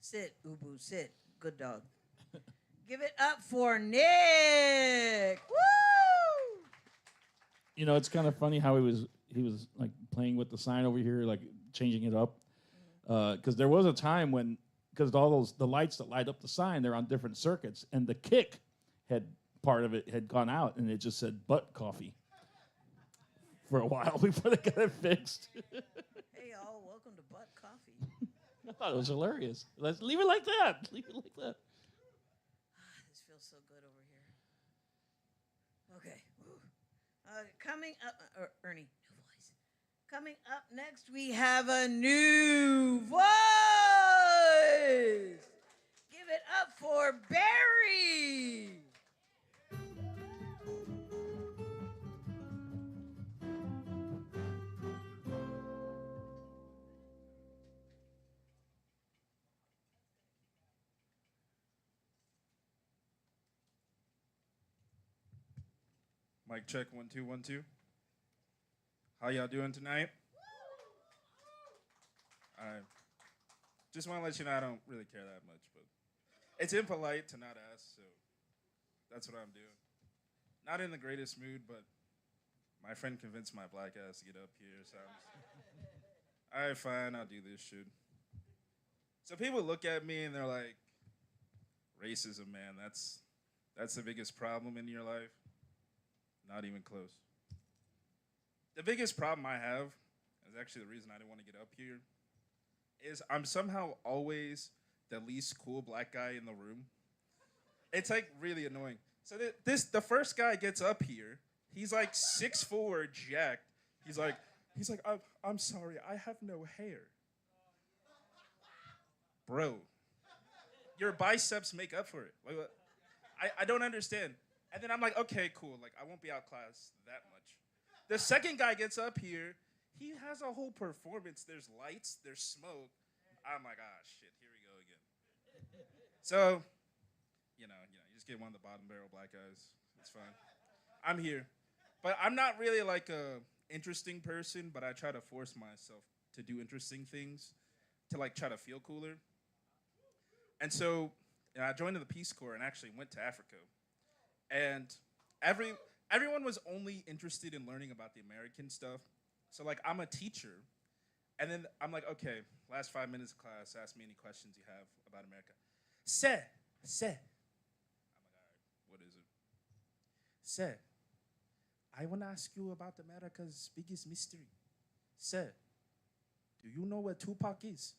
Sit, Ubu, sit. Good dog. Give it up for Nick. Woo! You know, it's kind of funny how he was like playing with the sign over here, like changing it up. Because there was a time when, because all the lights that light up the sign, they're on different circuits, and the kick part of it had gone out, and it just said butt coffee for a while before they got it fixed. Hey, y'all, welcome to Butt Coffee. I thought it was hilarious. Let's leave it like that. Leave it like that. This feels so good over here. Okay. Coming up, Ernie, new voice. Coming up next, we have a new voice. Give it up for Barry. Mic check, 1 2 1 2. How y'all doing tonight? I just want to let you know I don't really care that much, but it's impolite to not ask, so that's what I'm doing. Not in the greatest mood, but my friend convinced my black ass to get up here, so all right, fine, I'll do this shit. So people look at me and they're like, racism, man, that's the biggest problem in your life. Not even close. The biggest problem I have, is actually the reason I didn't want to get up here, is I'm somehow always the least cool black guy in the room. It's like really annoying. So the first guy gets up here. He's like 6'4", jacked. He's like, I'm sorry, I have no hair. Bro, your biceps make up for it. Like, I don't understand. And then I'm like, okay, cool. Like, I won't be outclassed that much. The second guy gets up here. He has a whole performance. There's lights. There's smoke. I'm like, shit, here we go again. So, you just get one of the bottom barrel black guys. It's fine. I'm here. But I'm not really like a interesting person, but I try to force myself to do interesting things to like try to feel cooler. And so I joined the Peace Corps and actually went to Africa. And everyone was only interested in learning about the American stuff. So, like, I'm a teacher. And then I'm like, okay, last 5 minutes of class, ask me any questions you have about America. Say. I'm like, all right, what is it? Say, I want to ask you about America's biggest mystery. Say, do you know where Tupac is?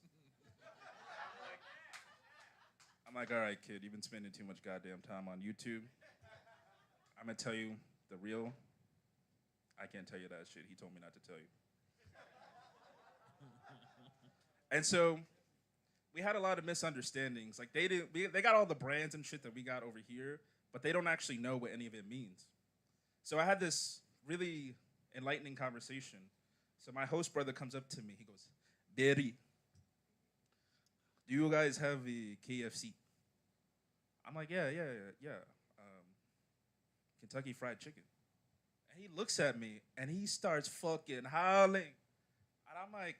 I'm like, all right, kid, you've been spending too much goddamn time on YouTube. I'm going to tell you the real. I can't tell you that shit. He told me not to tell you. And so we had a lot of misunderstandings. Like they got all the brands and shit that we got over here, but they don't actually know what any of it means. So I had this really enlightening conversation. So my host brother comes up to me. He goes, Barry, do you guys have a KFC? I'm like, yeah. Kentucky Fried Chicken. And he looks at me and he starts fucking howling. And I'm like,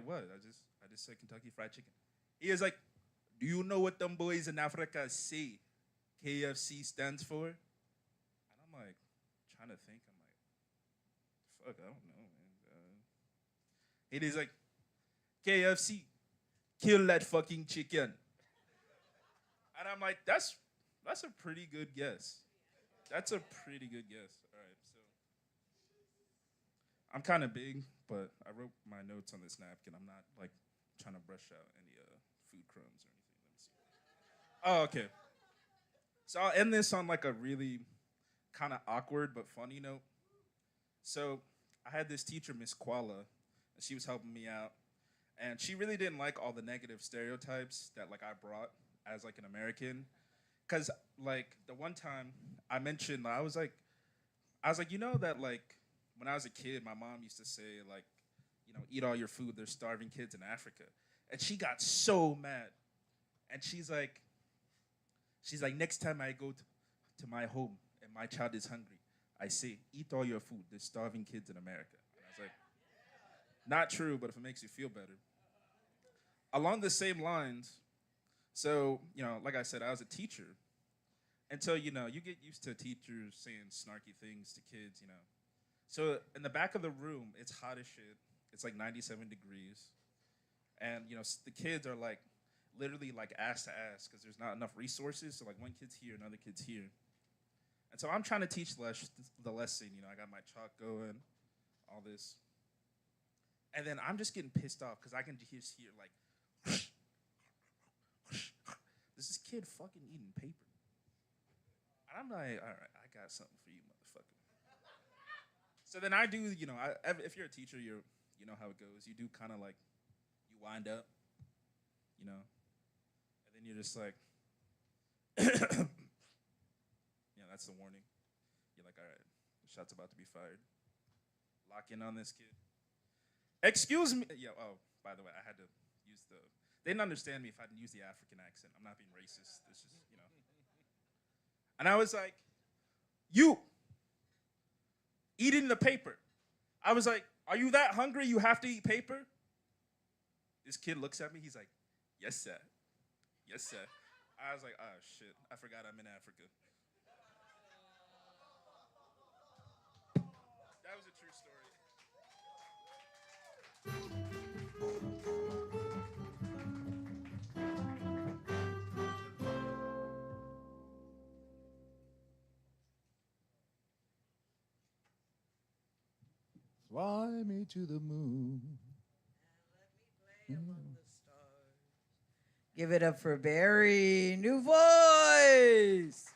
what? I just said Kentucky Fried Chicken. He is like, Do you know what them boys in Africa say KFC stands for? And I'm like, trying to think. I'm like, fuck, I don't know, man. It is like, KFC, kill that fucking chicken. And I'm like, that's a pretty good guess. That's a pretty good guess. All right, so I'm kind of big, but I wrote my notes on this napkin. I'm not like trying to brush out any food crumbs or anything. Let me see. Oh, okay. So I'll end this on like a really kind of awkward but funny note. So I had this teacher, Miss Kuala, and she was helping me out. And she really didn't like all the negative stereotypes that like I brought as like an American. Cause like the one time I mentioned, I was like, you know that like when I was a kid, my mom used to say like, you know, eat all your food, there's starving kids in Africa. And she got so mad. And she's like, next time I go to my home and my child is hungry, I say, eat all your food, there's starving kids in America. And I was like, not true, but if it makes you feel better. Along the same lines, so, you know, like I said, I was a teacher. And so, you know, you get used to teachers saying snarky things to kids, you know. So in the back of the room, it's hot as shit. It's like 97 degrees. And, you know, the kids are like literally like ass to ass because there's not enough resources. So like one kid's here, another kid's here. And so I'm trying to teach the lesson, you know, I got my chalk going, all this. And then I'm just getting pissed off because I can just hear like, this is kid fucking eating paper. And I'm like, all right, I got something for you, motherfucker. So then I do, you know, if you're a teacher, you know how it goes. You do kind of like, you wind up, you know, and then you're just like, yeah, that's the warning. You're like, all right, the shot's about to be fired. Lock in on this kid. Excuse me. Yeah, oh, by the way, I had to use they didn't understand me if I didn't use the African accent. I'm not being racist. It's just, you know. And I was like, you eating the paper. I was like, are you that hungry you have to eat paper? This kid looks at me. He's like, yes, sir. Yes, sir. I was like, oh, shit. I forgot I'm in Africa. That was a true story. Fly me to the moon. Give it up for Barry. New voice.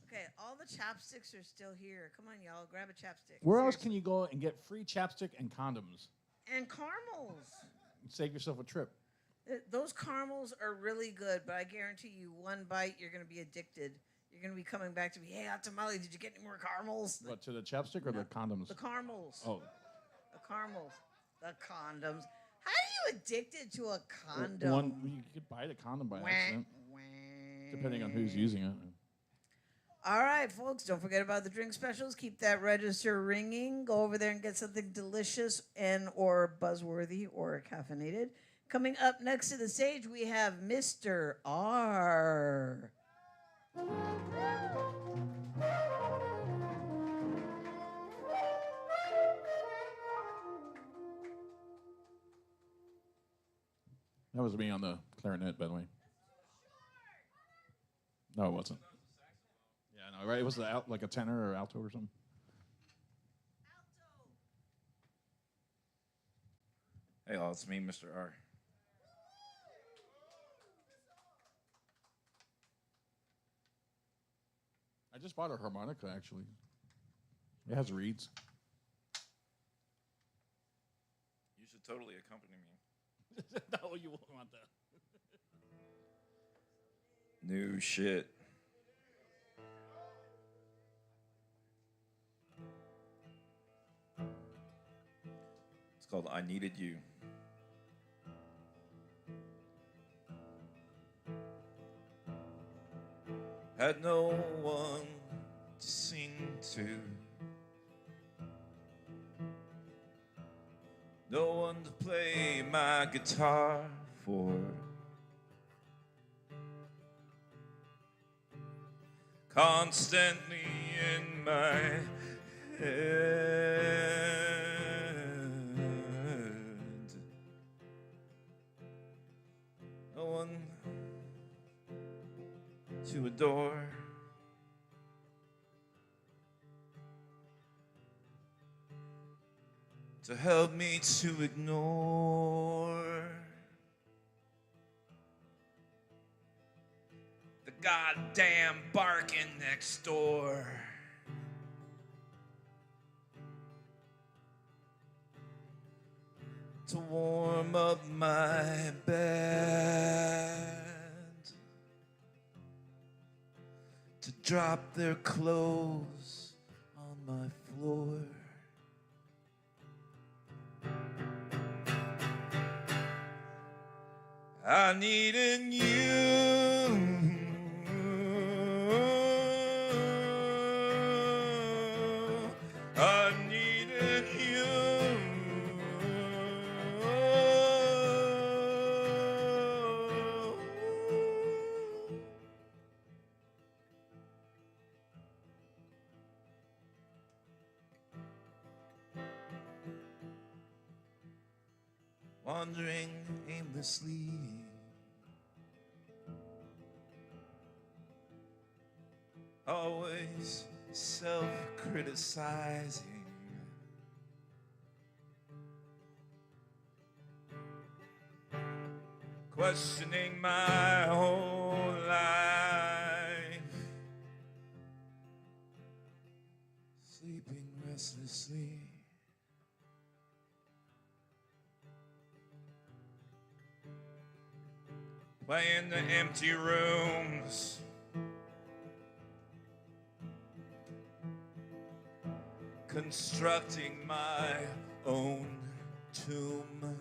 Okay, all the chapsticks are still here. Come on, y'all. Grab a chapstick. Where else can you go and get free chapstick and condoms? And caramels. Save yourself a trip. Those caramels are really good, but I guarantee you one bite, you're going to be addicted. You're going to be coming back to me, hey, Aunt Tamale, did you get any more caramels? What, to the chapstick or the condoms? The caramels. Oh. The caramels. The condoms. How are you addicted to a condom? You could buy the condom by accident. Depending on who's using it. All right, folks, don't forget about the drink specials. Keep that register ringing. Go over there and get something delicious and or buzzworthy or caffeinated. Coming up next to the stage, we have Mr. R. That was me on the clarinet, by the way. No, it wasn't. Yeah, no, right? It was like a tenor or alto or something. Hey, all, it's me, Mr. R. I just bought a harmonica, actually. It has reeds. You should totally accompany me. No, you won't want that. New shit. It's called I Needed You. Had no one to sing to, no one to play my my guitar for? Constantly in my head. No one to adore. To help me to ignore the goddamn barking next door. To warm up my bed. To drop their clothes on my floor. I needed you. I needed you. Wandering aimlessly. Always self-criticizing. Questioning my whole life. Sleeping restlessly. Playing the empty rooms. Constructing my own tomb.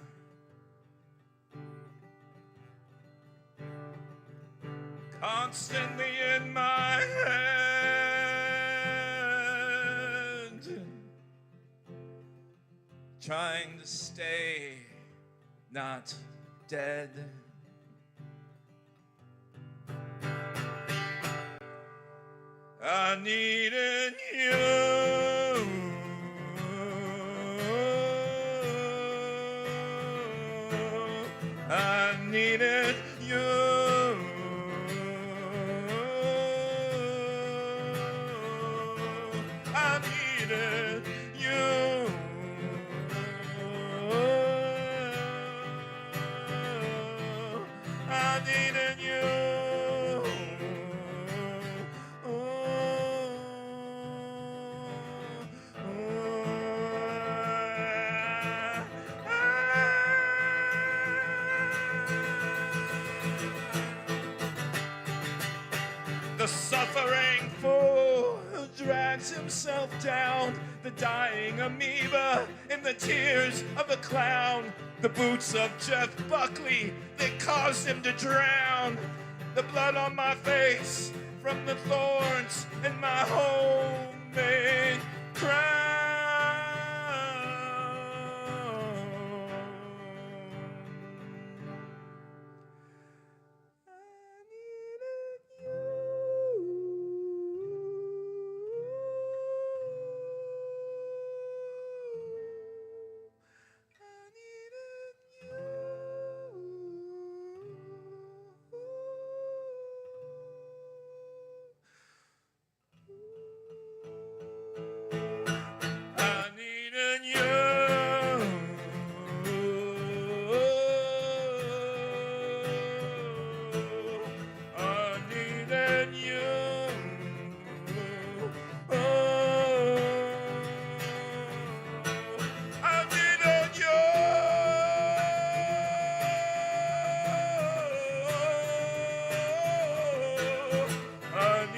Constantly in my head. Trying to stay not dead. I needed you. I needed you. I needed you. I needed you. The suffering fool who drags himself down, the dying amoeba in the tears of the clown, the boots of Jeff Buckley that caused him to drown, the blood on my face from the thorns in my homemade crown. I needed you. I needed you. I needed you. I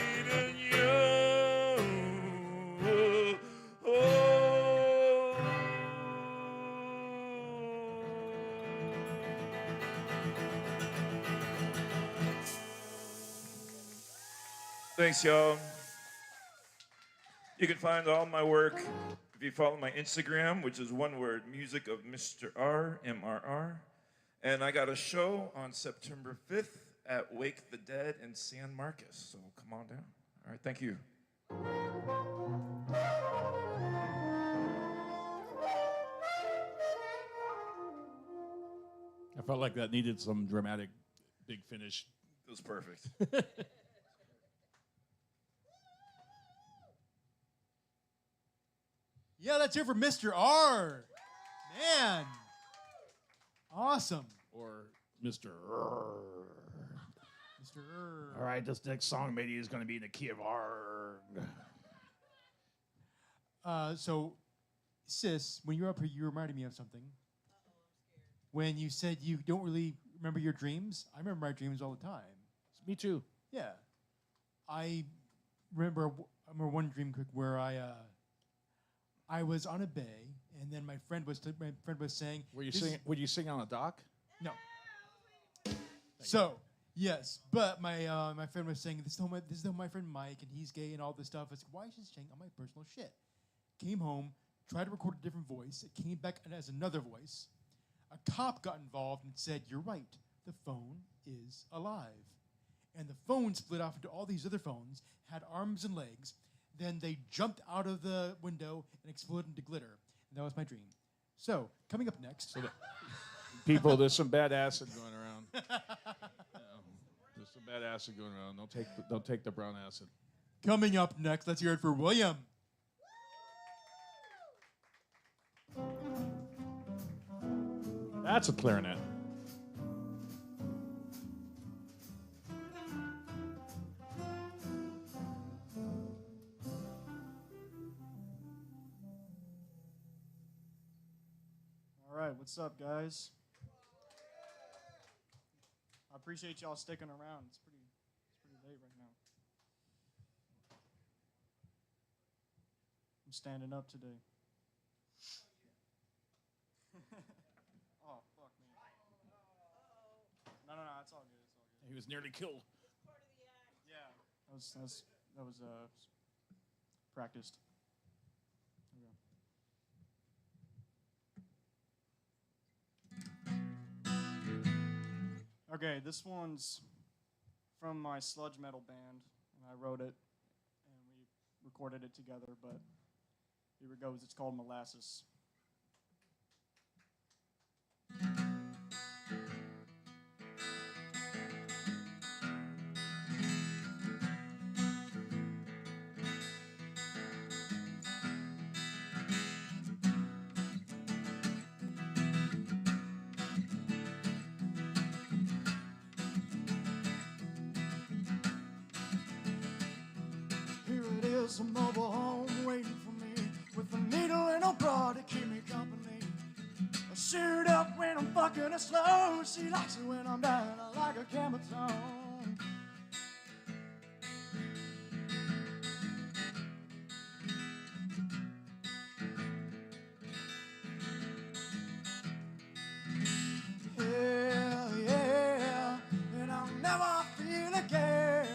needed you. Thanks, y'all. You can find all my work if you follow my Instagram, which is one word, Music of Mr. R, MRR. And I got a show on September 5th at Wake the Dead in San Marcos. So come on down. All right, thank you. I felt like that needed some dramatic big finish. It was perfect. Yeah, let's hear for Mr. R. Man. Awesome. Or Mr. Mr. R. All right, this next song maybe is going to be in the key of R. So, sis, when you were up here, you reminded me of something. When you said you don't really remember your dreams, I remember my dreams all the time. Me too. Yeah. I remember one dream quick where I was on a bay, and then my friend was saying, Were you sing on a dock? No. So, yes, but my friend was saying, this is my friend Mike, and he's gay and all this stuff. I said, why is she saying on my personal shit? Came home, tried to record a different voice. It came back as another voice. A cop got involved and said, you're right, the phone is alive. And the phone split off into all these other phones, had arms and legs. Then they jumped out of the window and exploded into glitter. And that was my dream. So, coming up next. So people, there's some bad acid going around. There's some bad acid going around. Don't take the brown acid. Coming up next, let's hear it for William. That's a clarinet. All right, what's up, guys? I appreciate y'all sticking around. It's pretty late right now. I'm standing up today. Oh, fuck me. No, it's all good. It's all good. He was nearly killed. Yeah, that was practiced. Okay, this one's from my sludge metal band, and I wrote it, and we recorded it together, but here it goes. It's called Molasses. Here it is, a mobile home waiting for me, with a needle and a bra to keep me company. I shoot up when I'm fucking her slow. She likes it when I'm down. I like a camel tone. Hell yeah, and I'll never feel again.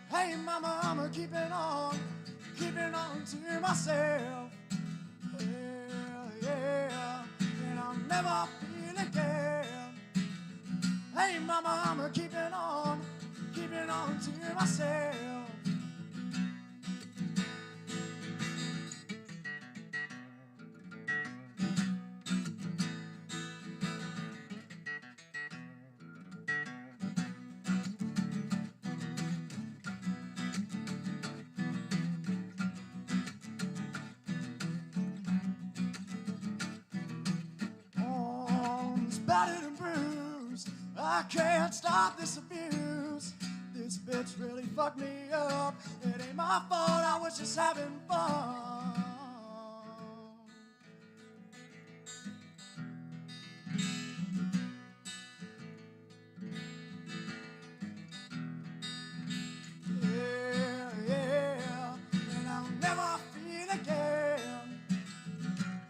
Hey mama, I'm keeping on to myself. Hell yeah, and I'll never feel again. Hey mama, I'm keeping on to myself. Arms battered and bruised, I can't stop this abuse. This bitch really fucked me up. It ain't my fault, I was just having fun. Yeah, yeah, and I'll never feel again.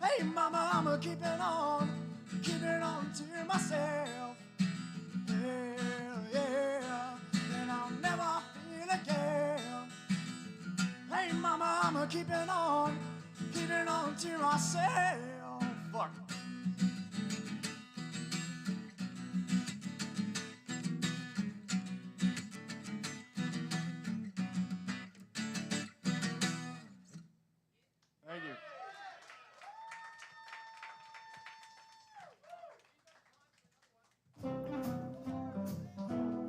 Hey mama, I'm keeping on to myself. Hell yeah, and I'll never feel again. Hey Hey, mama, I'm keeping on to myself. Fuck. Thank you.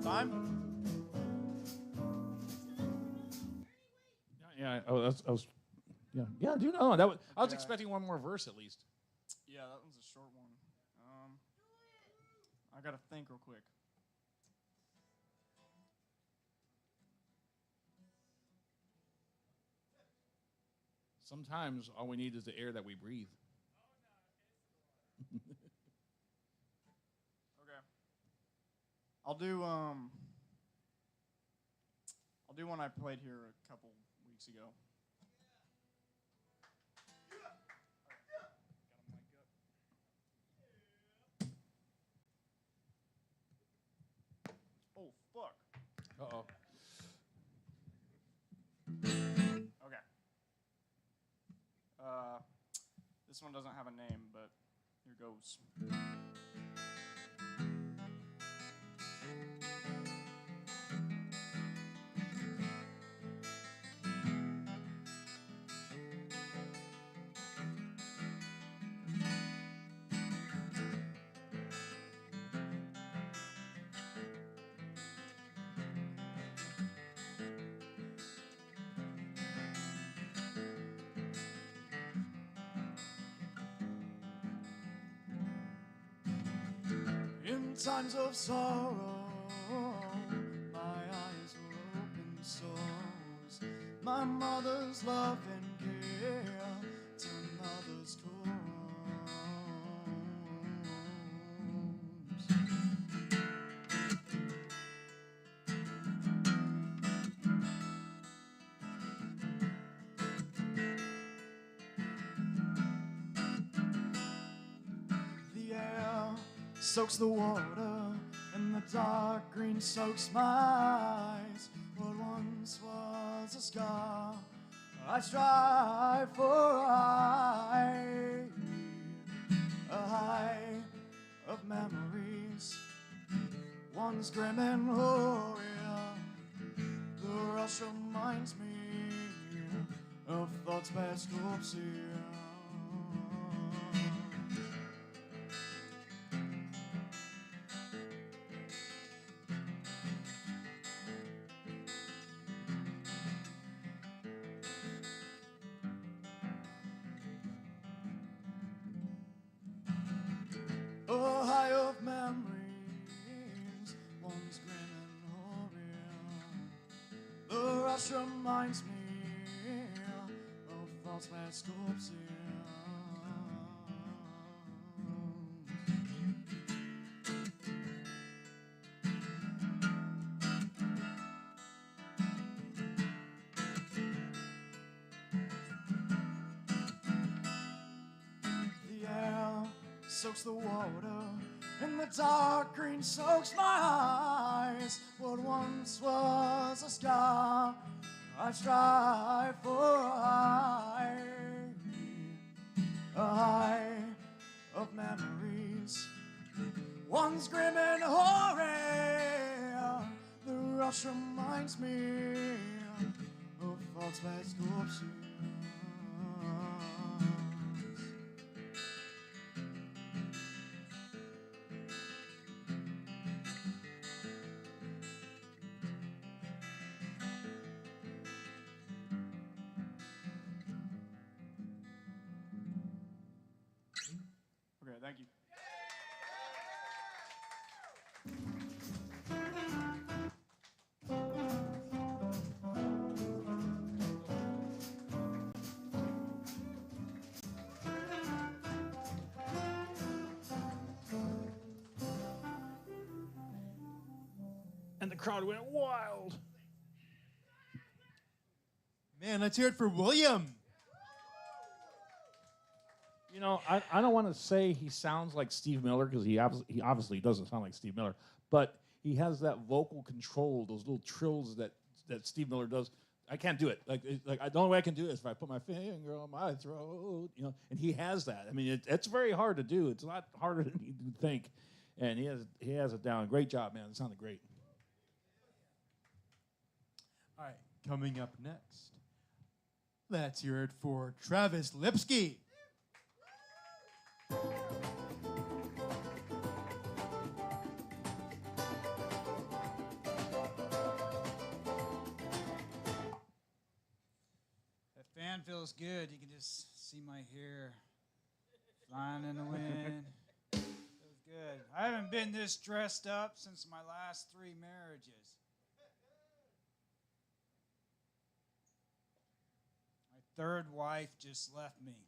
Time? Yeah. Oh, I was. Yeah. Do you know that? I was Okay. expecting one more verse at least. Yeah, that one's a short one. I gotta think real quick. Sometimes all we need is the air that we breathe. Okay. I'll do one I played here a couple weeks ago. Oh fuck. Uh-oh. Okay. This one doesn't have a name, but here goes. In times of sorrow, my eyes were open sores. My mother's love and care to another's cause. The air soaks the water, and the dark green soaks my eyes. What once was a scar, I strive for a high of memories. One's grim and hoary. The rush reminds me of thoughts past corpse here. A high of memories, one's grim and hoary. The rush reminds me of thoughts past corpse here. The air soaks the water, and the dark green soaks my eyes. What once was a scar, I strive for a high of memories. One's grim and hoary. The rush reminds me of thoughts past corpses. Okay, thank you. And the crowd went wild. Man, let's hear it for William. You know, I don't want to say he sounds like Steve Miller because he obviously doesn't sound like Steve Miller, but he has that vocal control, those little trills that Steve Miller does. I can't do it. The only way I can do it is if I put my finger on my throat, you know. And he has that. I mean, it's very hard to do. It's a lot harder than you think. And he has it down. Great job, man. It sounded great. All right, coming up next, let's hear it for Travis Lipsky. That fan feels good. You can just see my hair flying in the wind. Feels good. I haven't been this dressed up since my last 3 marriages. My 3rd wife just left me.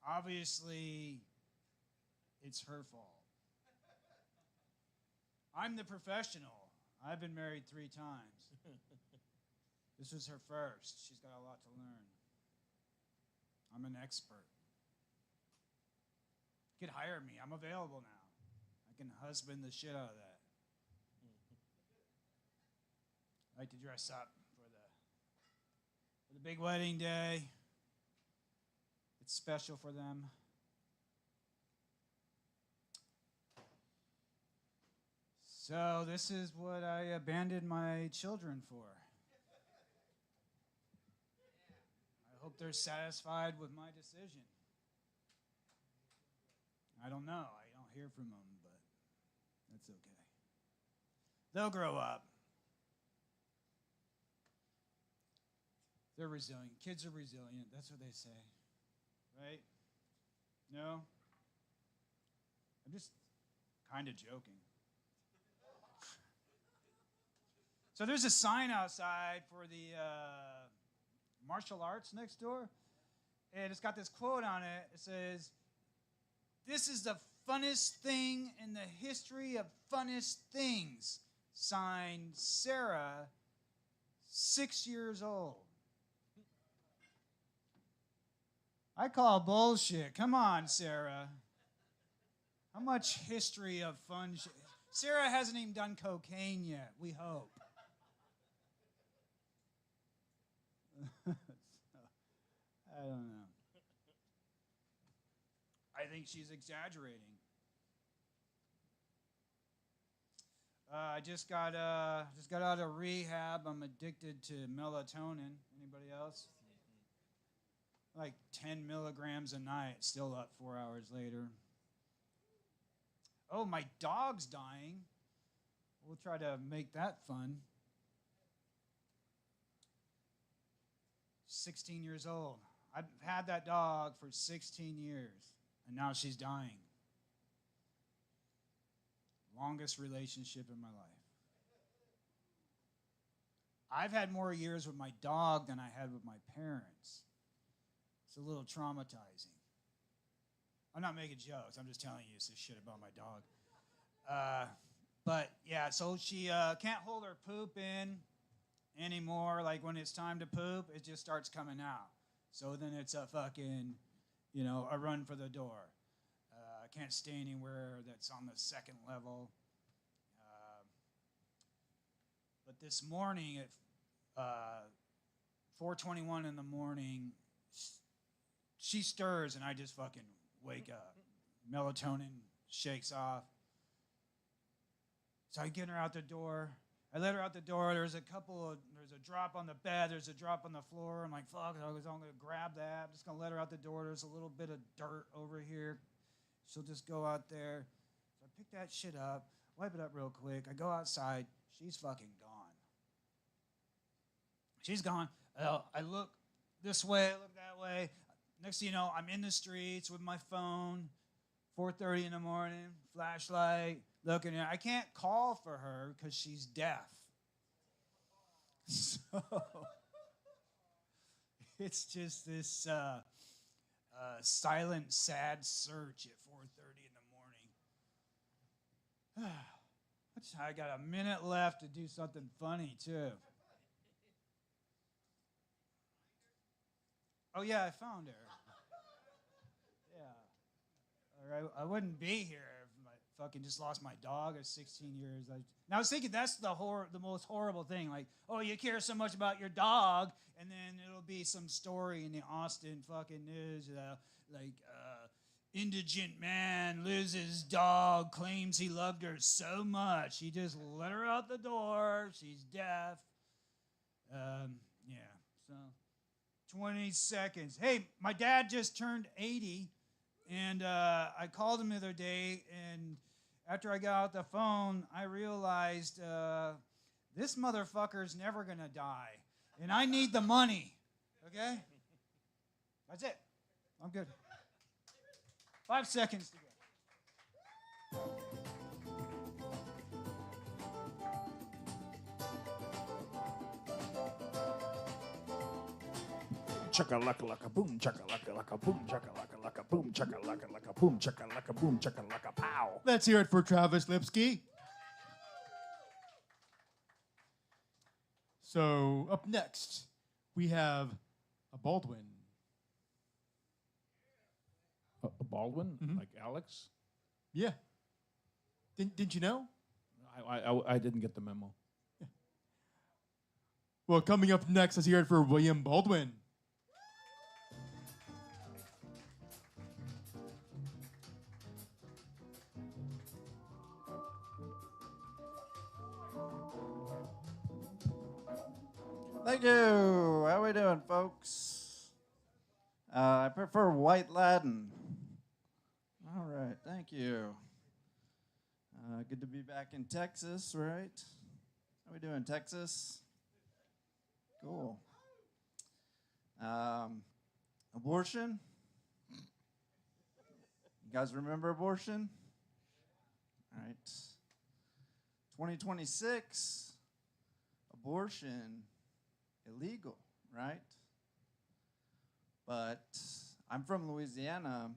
Obviously, it's her fault. I'm the professional. I've been married 3 times. This was her first. She's got a lot to learn. I'm an expert. You could hire me. I'm available now. I can husband the shit out of that. I like to dress up for the big wedding day. It's special for them. So this is what I abandoned my children for. I hope they're satisfied with my decision. I don't know. I don't hear from them, but that's okay. They'll grow up. They're resilient. Kids are resilient. That's what they say. Right? No? I'm just kind of joking. So there's a sign outside for the martial arts next door, and it's got this quote on it. It says, "This is the funnest thing in the history of funnest things." Signed, Sarah, 6 years old. I call bullshit. Come on, Sarah. How much history of fun shit? Sarah hasn't even done cocaine yet, we hope. I don't know. I think she's exaggerating. I just got out of rehab. I'm addicted to melatonin. Anybody else? Like 10 milligrams a night, still up 4 hours later. Oh, my dog's dying. We'll try to make that fun. 16 years old. I've had that dog for 16 years, and now she's dying. Longest relationship in my life. I've had more years with my dog than I had with my parents. It's a little traumatizing. I'm not making jokes. I'm just telling you some shit about my dog. But yeah, so she can't hold her poop in anymore. Like when it's time to poop, it just starts coming out. So then it's a fucking, a run for the door. I can't stay anywhere that's on the 2nd level. But this morning at 4:21 in the morning, she stirs and I just fucking wake up. Melatonin shakes off. So I get her out the door. I let her out the door. There's a drop on the bed. There's a drop on the floor. I'm like, fuck, I'm going to grab that. I'm just going to let her out the door. There's a little bit of dirt over here. She'll just go out there. So I pick that shit up, wipe it up real quick. I go outside. She's fucking gone. She's gone. I look this way, I look that way. Next thing you know, I'm in the streets with my phone, 4:30 in the morning, flashlight, looking at her. I can't call for her because she's deaf. So it's just this silent, sad search at 4:30 in the morning. I got a minute left to do something funny, too. Oh, yeah, I found her. Yeah. Or I wouldn't be here fucking just lost my dog at 16 years. And I was thinking that's the most horrible thing. Like, oh, you care so much about your dog, and then it'll be some story in the Austin fucking news, indigent man loses dog, claims he loved her so much he just let her out the door. She's deaf. Yeah. So 20 seconds. Hey, my dad just turned 80. And I called him the other day, and after I got off the phone, I realized this motherfucker's never going to die. And I need the money. Okay? That's it. I'm good. 5 seconds to go. Chaka laka laka boom, chaka laka laka boom, chaka laka laka boom, chaka laka laka boom, chaka laka boom, chaka laka pow. Let's hear it for Travis Lipsky. So up next, we have a Baldwin. A Baldwin, like Alex? Yeah. Didn't you know? I didn't get the memo. Yeah. Well, coming up next, let's hear it for William Baldwin. Thank you. How we doing, folks? I prefer White Latin. All right, thank you. Good to be back in Texas, right? How we doing, Texas? Cool. Abortion? You guys remember abortion? All right. 2026, abortion illegal, right? But I'm from Louisiana,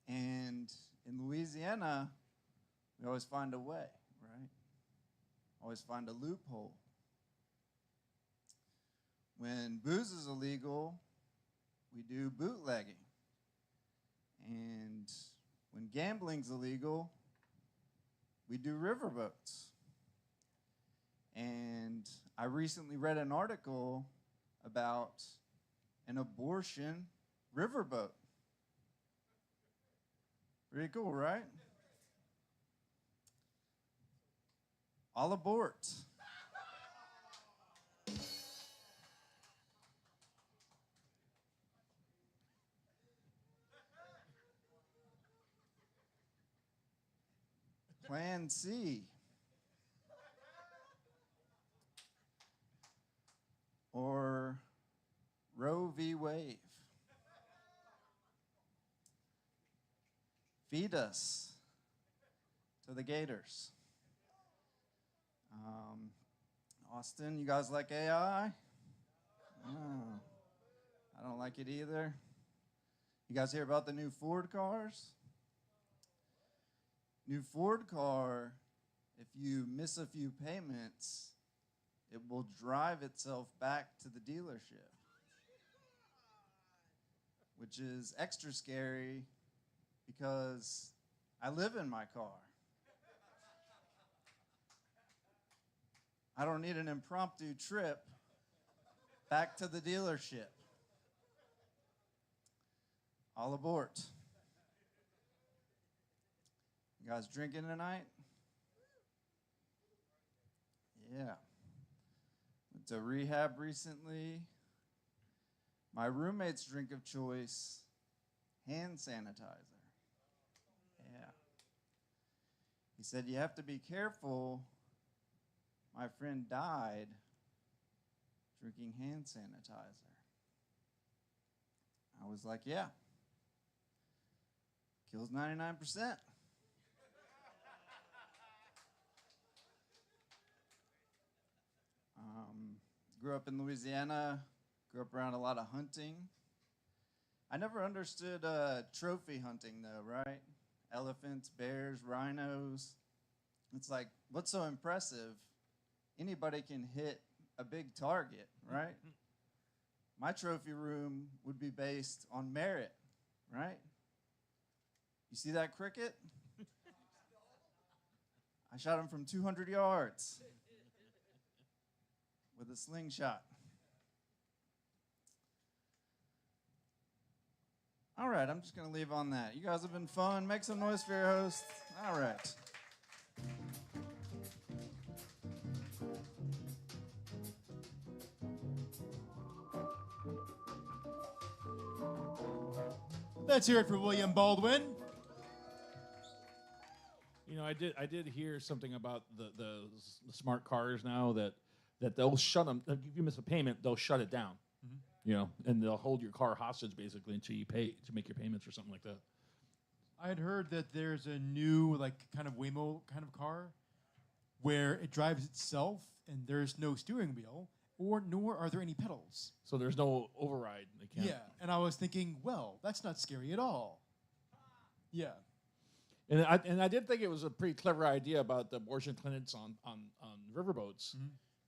and in Louisiana, we always find a way, right? Always find a loophole. When booze is illegal, we do bootlegging. And when gambling's illegal, we do riverboats. And I recently read an article about an abortion riverboat. Pretty cool, right? All abort. Plan C. Or Roe v. Wade. Feed us to the gators. Austin, you guys like AI? Oh, I don't like it either. You guys hear about the new Ford cars? New Ford car, if you miss a few payments, it will drive itself back to the dealership, which is extra scary because I live in my car. I don't need an impromptu trip back to the dealership. All abort. You guys drinking tonight? Yeah. Went to rehab recently. My roommate's drink of choice, hand sanitizer. Yeah. He said, you have to be careful. My friend died drinking hand sanitizer. I was like, yeah. Kills 99%. Grew up in Louisiana, grew up around a lot of hunting. I never understood trophy hunting though, right? Elephants, bears, rhinos. It's like, what's so impressive? Anybody can hit a big target, right? My trophy room would be based on merit, right? You see that cricket? I shot him from 200 yards with a slingshot. All right, I'm just going to leave on that. You guys have been fun. Make some noise for your host. All right. Let's hear it for William Baldwin. You know, I did hear something about the smart cars now that they'll shut them. If you miss a payment, they'll shut it down. You know, and they'll hold your car hostage basically until you pay to make your payments or something like that. I had heard that there's a new, like, kind of Waymo kind of car where it drives itself and there's no steering wheel, nor are there any pedals. So there's no override. They can't. Yeah, and I was thinking, well, that's not scary at all. Yeah. And I did think it was a pretty clever idea about the abortion clinics on riverboats,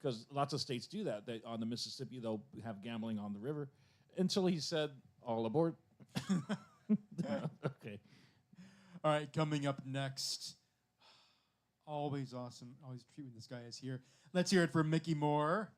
because lots of states do that. They, on the Mississippi, they'll have gambling on the river, until he said, all aboard. Okay. All right, coming up next. Always awesome. Always treat when this guy is here. Let's hear it for Mickey Moore.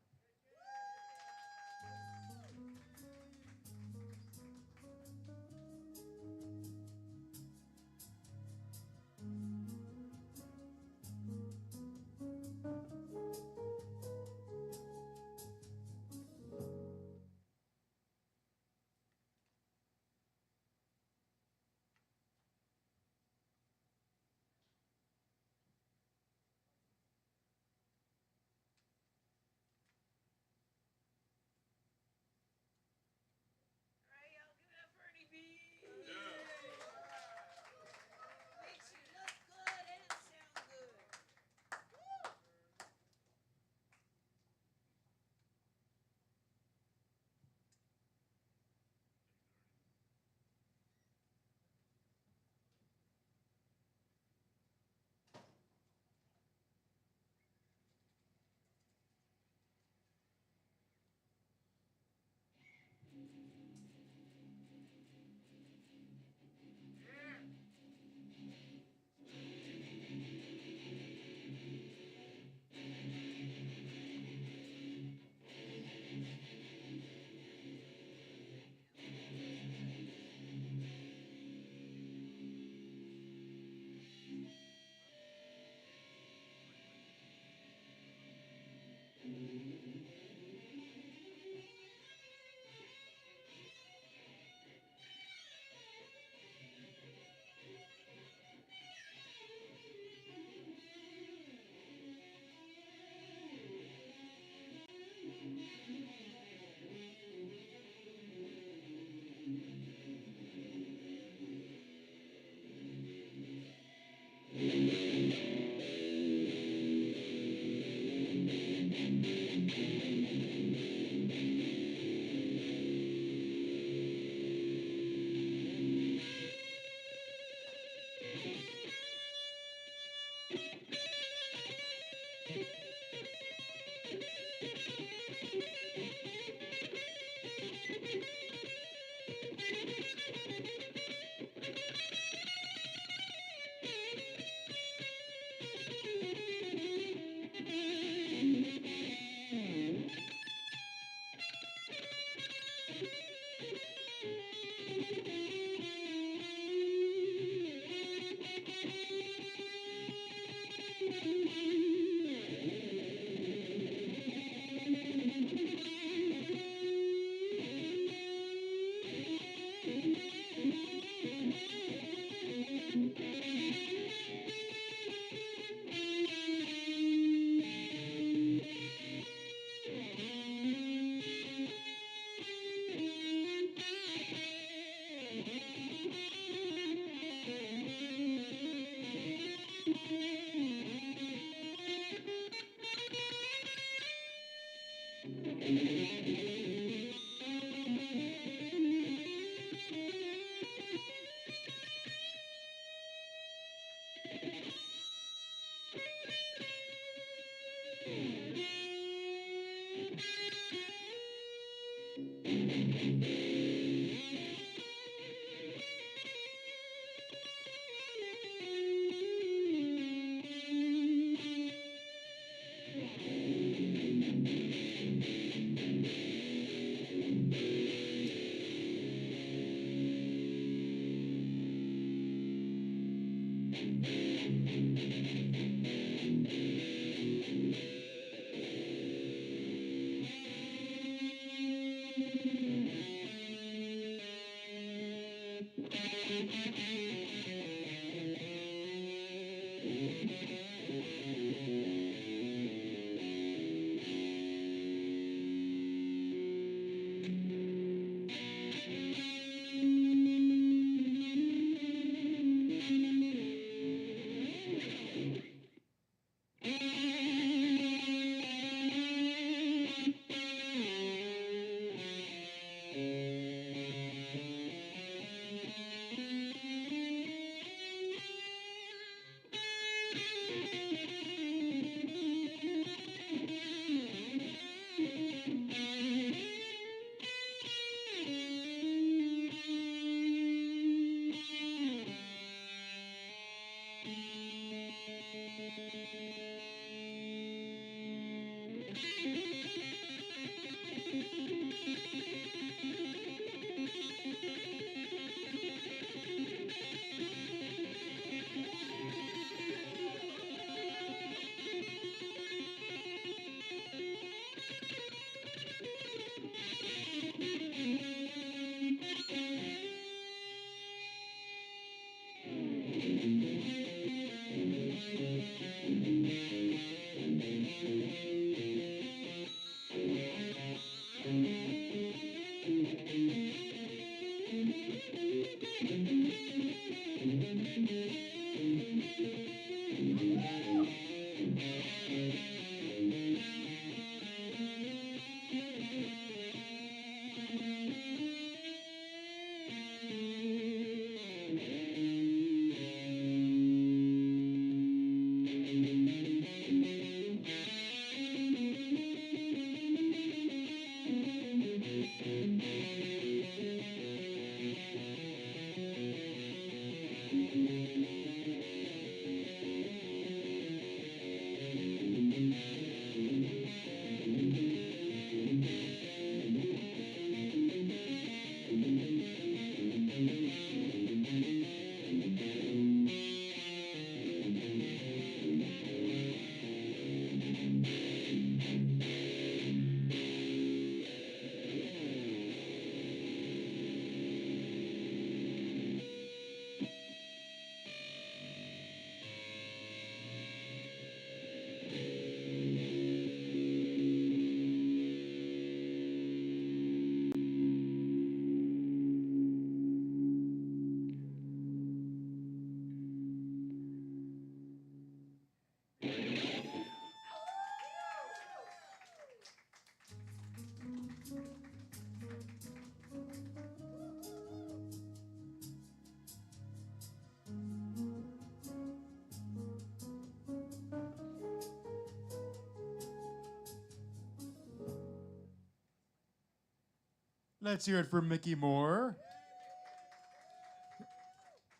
Let's hear it for Mickey Moore.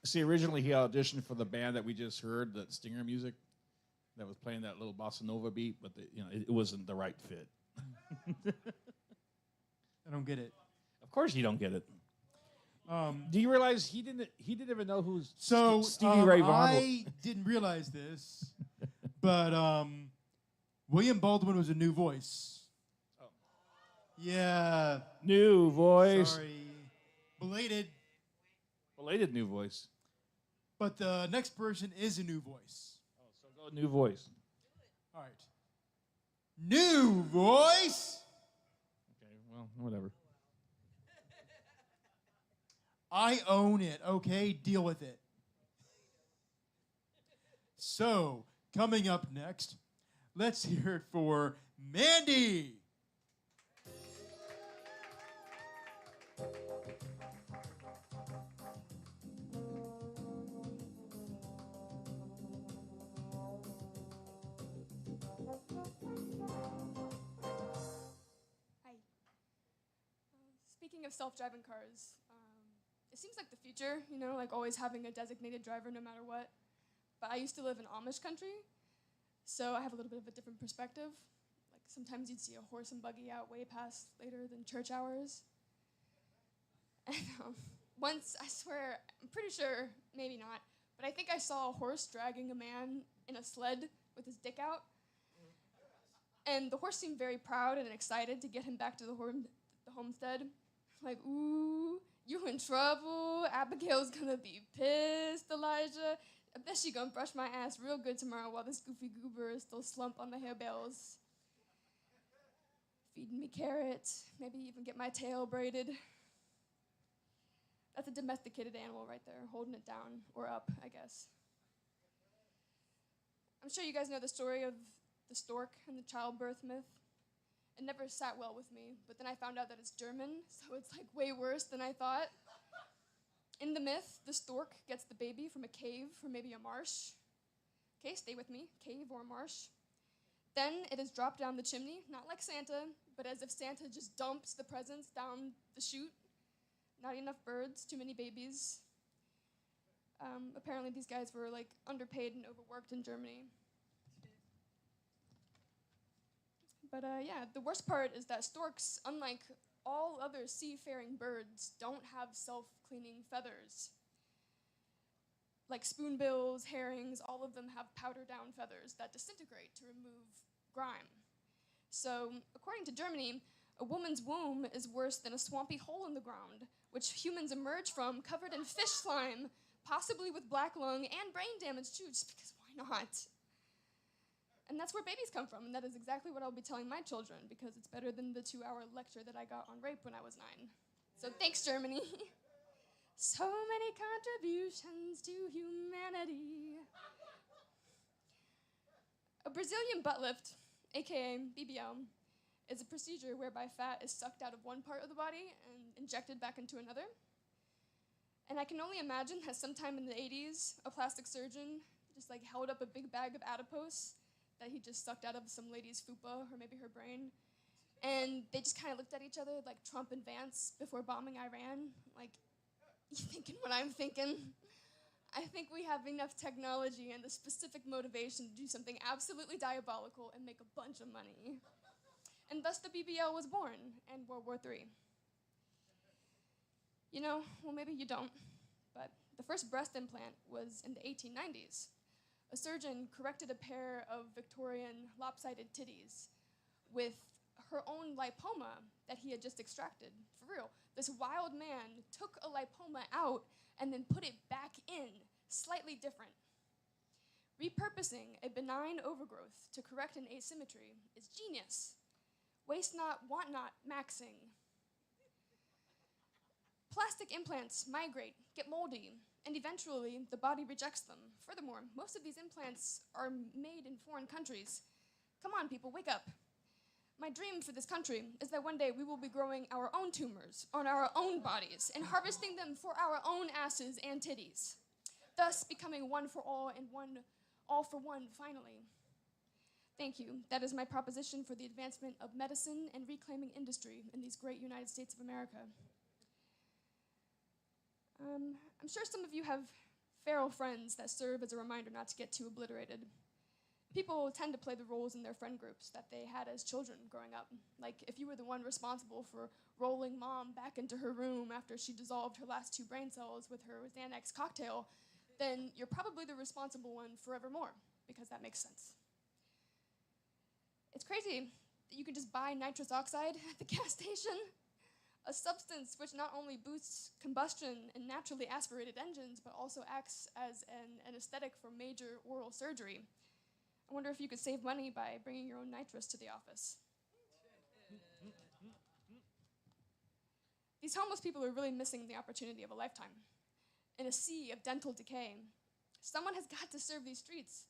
See, originally he auditioned for the band that we just heard, that Stinger music, that was playing that little bossa nova beat, but it wasn't the right fit. I don't get it. Of course you don't get it. Do you realize he didn't even know who's So Stevie Ray Vaughan? I didn't realize this, but William Baldwin was a new voice. Oh. Yeah. New voice. Sorry. Belated. Belated new voice. But the next person is a new voice. Oh, so go new voice. All right. New voice. Okay, well, whatever. I own it, okay? Deal with it. So, coming up next, let's hear it for Mandy. Hi. Speaking of self-driving cars, it seems like the future, like always having a designated driver no matter what. But I used to live in Amish country, so I have a little bit of a different perspective. Like sometimes you'd see a horse and buggy out way past later than church hours. And once, I swear, I'm pretty sure, maybe not, but I think I saw a horse dragging a man in a sled with his dick out. And the horse seemed very proud and excited to get him back to the homestead. Like, ooh, You in trouble. Abigail's gonna be pissed, Elijah. I bet she gonna brush my ass real good tomorrow while this goofy goober is still slumped on the hay bales. Feeding me carrots, maybe even get my tail braided. That's a domesticated animal right there, holding it down, or up, I guess. I'm sure you guys know the story of the stork and the childbirth myth. It never sat well with me, but then I found out that it's German, so it's like way worse than I thought. In the myth, the stork gets the baby from a cave or maybe a marsh. Okay, stay with me, cave or marsh. Then it is dropped down the chimney, not like Santa, but as if Santa just dumps the presents down the chute. Not enough birds, too many babies. Apparently these guys were like underpaid and overworked in Germany. But yeah, the worst part is that storks, unlike all other seafaring birds, don't have self-cleaning feathers. Like spoonbills, herrings, all of them have powder-down feathers that disintegrate to remove grime. So, according to Germany, a woman's womb is worse than a swampy hole in the ground, which humans emerge from covered in fish slime, possibly with black lung and brain damage too, just because why not? And that's where babies come from, and that is exactly what I'll be telling my children, because it's better than the 2-hour lecture that I got on rape when I was 9. So thanks, Germany. So many contributions to humanity. A Brazilian butt lift, aka BBL, is a procedure whereby fat is sucked out of one part of the body and injected back into another. And I can only imagine that sometime in the 80s, a plastic surgeon just like held up a big bag of adipose that he just sucked out of some lady's fupa or maybe her brain. And they just kind of looked at each other like Trump and Vance before bombing Iran. Like, you thinking what I'm thinking? I think we have enough technology and the specific motivation to do something absolutely diabolical and make a bunch of money. And thus the BBL was born, and World War III. You know, well, maybe you don't, but the first breast implant was in the 1890s. A surgeon corrected a pair of Victorian lopsided titties with her own lipoma that he had just extracted. For real, this wild man took a lipoma out and then put it back in, slightly different. Repurposing a benign overgrowth to correct an asymmetry is genius. Waste not, want not, maxing. Plastic implants migrate, get moldy, and eventually the body rejects them. Furthermore, most of these implants are made in foreign countries. Come on, people, wake up. My dream for this country is that one day we will be growing our own tumors on our own bodies and harvesting them for our own asses and titties, thus becoming one for all and one all for one finally. Thank you. That is my proposition for the advancement of medicine and reclaiming industry in these great United States of America. I'm sure some of you have feral friends that serve as a reminder not to get too obliterated. People tend to play the roles in their friend groups that they had as children growing up. Like, if you were the one responsible for rolling mom back into her room after she dissolved her last 2 brain cells with her Xanax cocktail, then you're probably the responsible one forevermore, because that makes sense. It's crazy that you can just buy nitrous oxide at the gas station, a substance which not only boosts combustion in naturally aspirated engines, but also acts as an anesthetic for major oral surgery. I wonder if you could save money by bringing your own nitrous to the office. These homeless people are really missing the opportunity of a lifetime. In a sea of dental decay, someone has got to serve these streets.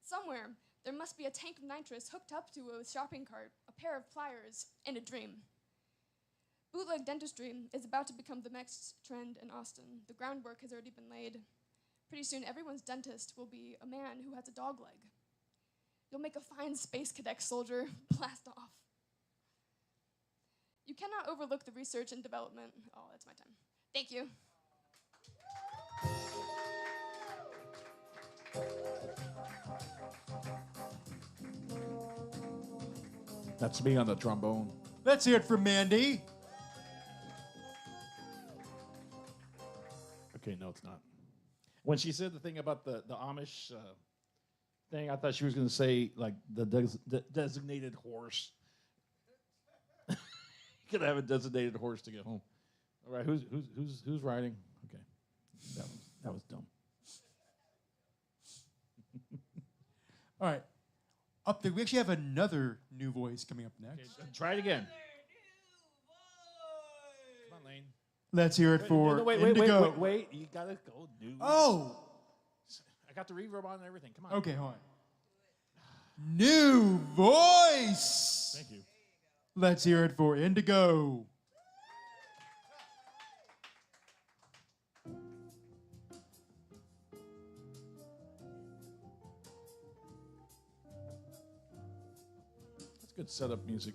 Somewhere, there must be a tank of nitrous hooked up to a shopping cart, a pair of pliers, and a dream. Bootleg dentistry is about to become the next trend in Austin. The groundwork has already been laid. Pretty soon, everyone's dentist will be a man who has a dog leg. You'll make a fine space cadet soldier. Blast off. You cannot overlook the research and development. Oh, that's my time. Thank you. That's me on the trombone. Let's hear it from Mandy. Okay, no, it's not. When she said the thing about the Amish thing, I thought she was going to say, like, the designated horse. You could have a designated horse to get home. All right, who's writing? Okay, that was dumb. All right. Up there, we actually have another new voice coming up next. Okay, try it again. Come on, Lane. Let's hear it for Indigo. Wait. You gotta go new. Oh! I got the reverb on and everything. Come on. Okay, hold on. New voice! Thank you. Let's hear it for Indigo. That's good setup music.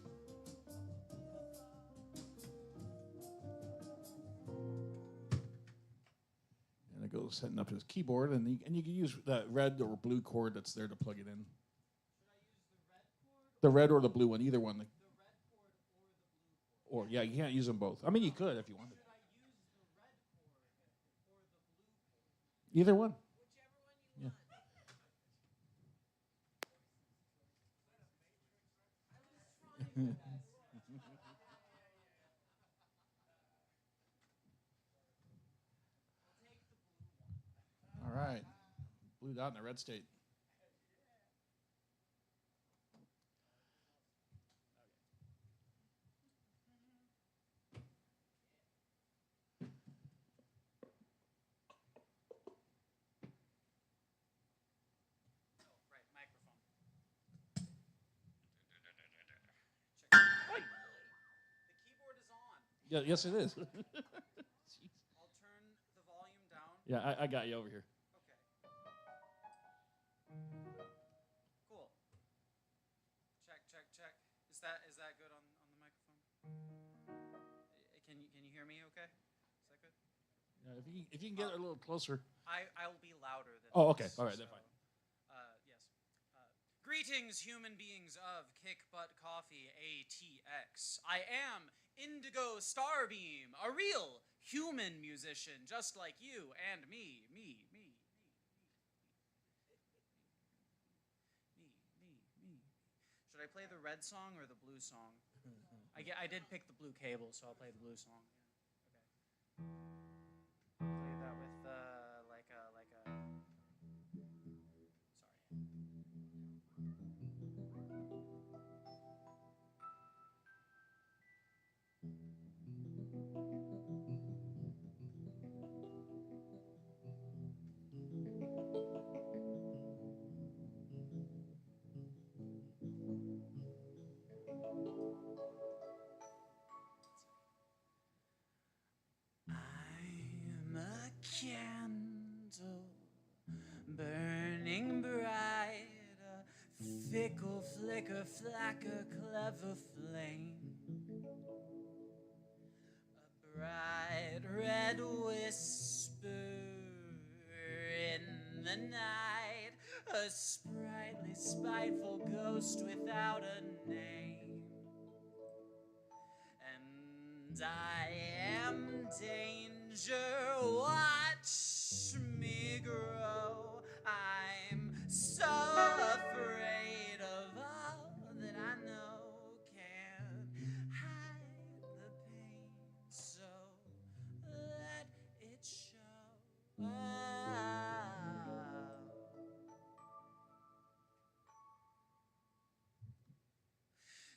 And it goes setting up his keyboard, and you can use that red or blue cord that's there to plug it in. The red or the blue one, either one. The red cord or the blue cord. Or yeah, you can't use them both. I mean, you could if you wanted. Either one. Yeah. All right. Blue dot in the red state. Yeah, yes, it is. I'll turn the volume down. Yeah, I got you over here. Okay. Cool. Check. Is that good on the microphone? Can you hear me? Okay. Is that good? Yeah, if you can get it a little closer. I'll be louder than. Oh, okay. This, All right, then fine. Yes. Greetings, human beings of Kick Butt Coffee ATX. I am Indigo Starbeam, a real human musician, just like you and me. Should I play the red song or the blue song? I did pick the blue cable, so I'll play the blue song. Okay. Play that with like a. Sorry. I'm a candle burning bright, a fickle flicker, flacker, clever flame. A bright red whisper in the night, a sprightly, spiteful ghost without a name. And I am danger, watch me grow. I'm so afraid of all that I know can't hide the pain, so let it show.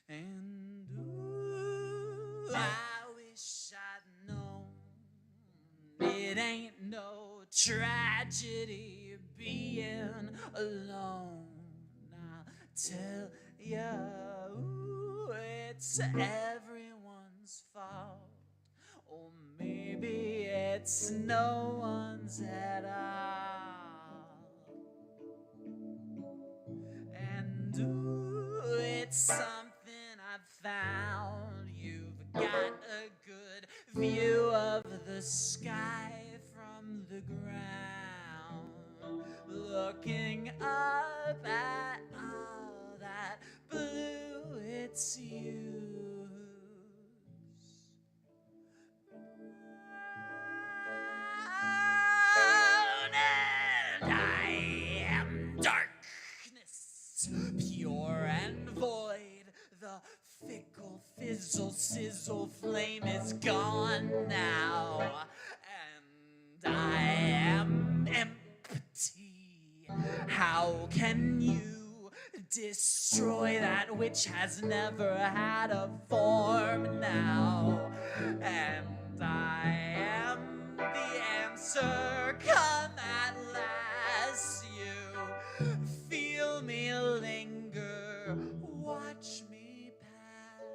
And ooh, I wish I'd known it ain't no tragedy being alone. I'll tell ya, ooh, it's everyone's fault. Or maybe it's no one's at all. And ooh, it's something I've found. You've got a good view of the sky from the ground, looking up at all that blue, it's you. And I am darkness, pure and void. The fickle fizzle sizzle flame is gone now. How can you destroy that which has never had a form now? And I am the answer. Come at last, you feel me linger, watch me pass.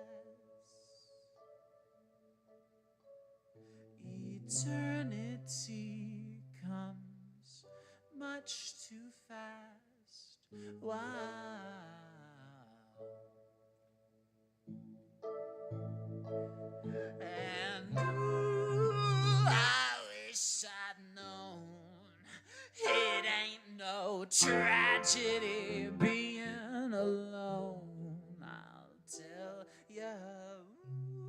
Eternity comes much too fast. Wow. And ooh, I wish I'd known it ain't no tragedy being alone. I'll tell you,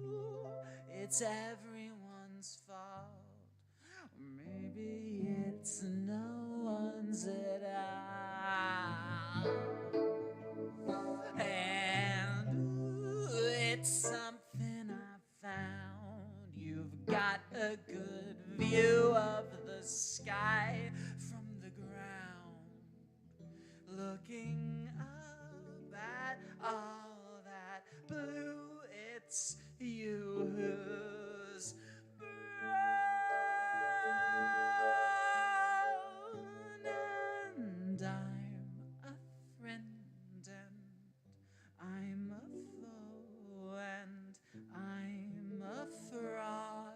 ooh, it's everyone's fault. Maybe it's no one's at all. And ooh, it's something I found. You've got a good view of the sky from the ground, looking up at all that blue. It's you who's brown, and I'm a friend, and I'm a foe, and I'm a fraud.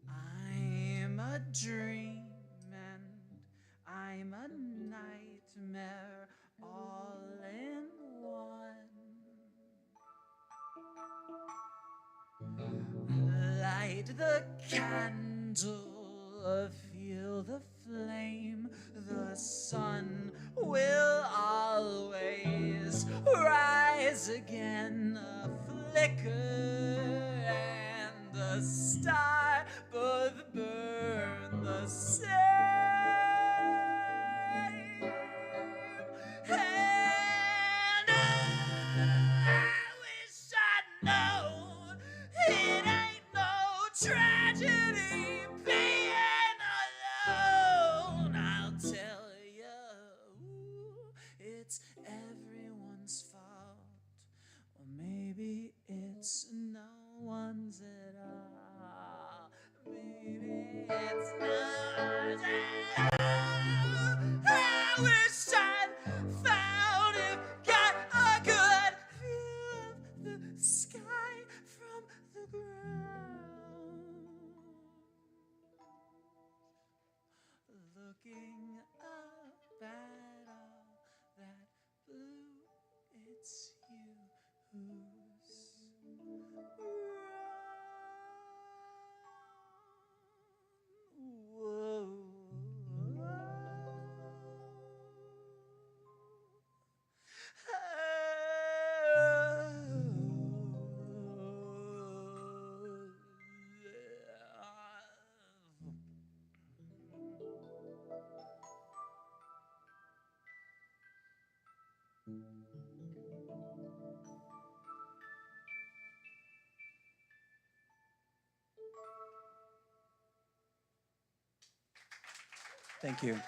I'm a dream, and I'm a nightmare all in one. Light the candle, feel the flame. The sun will always rise again. A flicker and a star both burn the same. And I wish I'd known it ain't no tragedy being alone. I'll tell you, it's everyone's fault. Or maybe it's no one's at all. Maybe it's no one's at all. I wish I'd found it, got a good view of the sky from the ground, looking up at all that blue. It's you who's whoa. Thank you.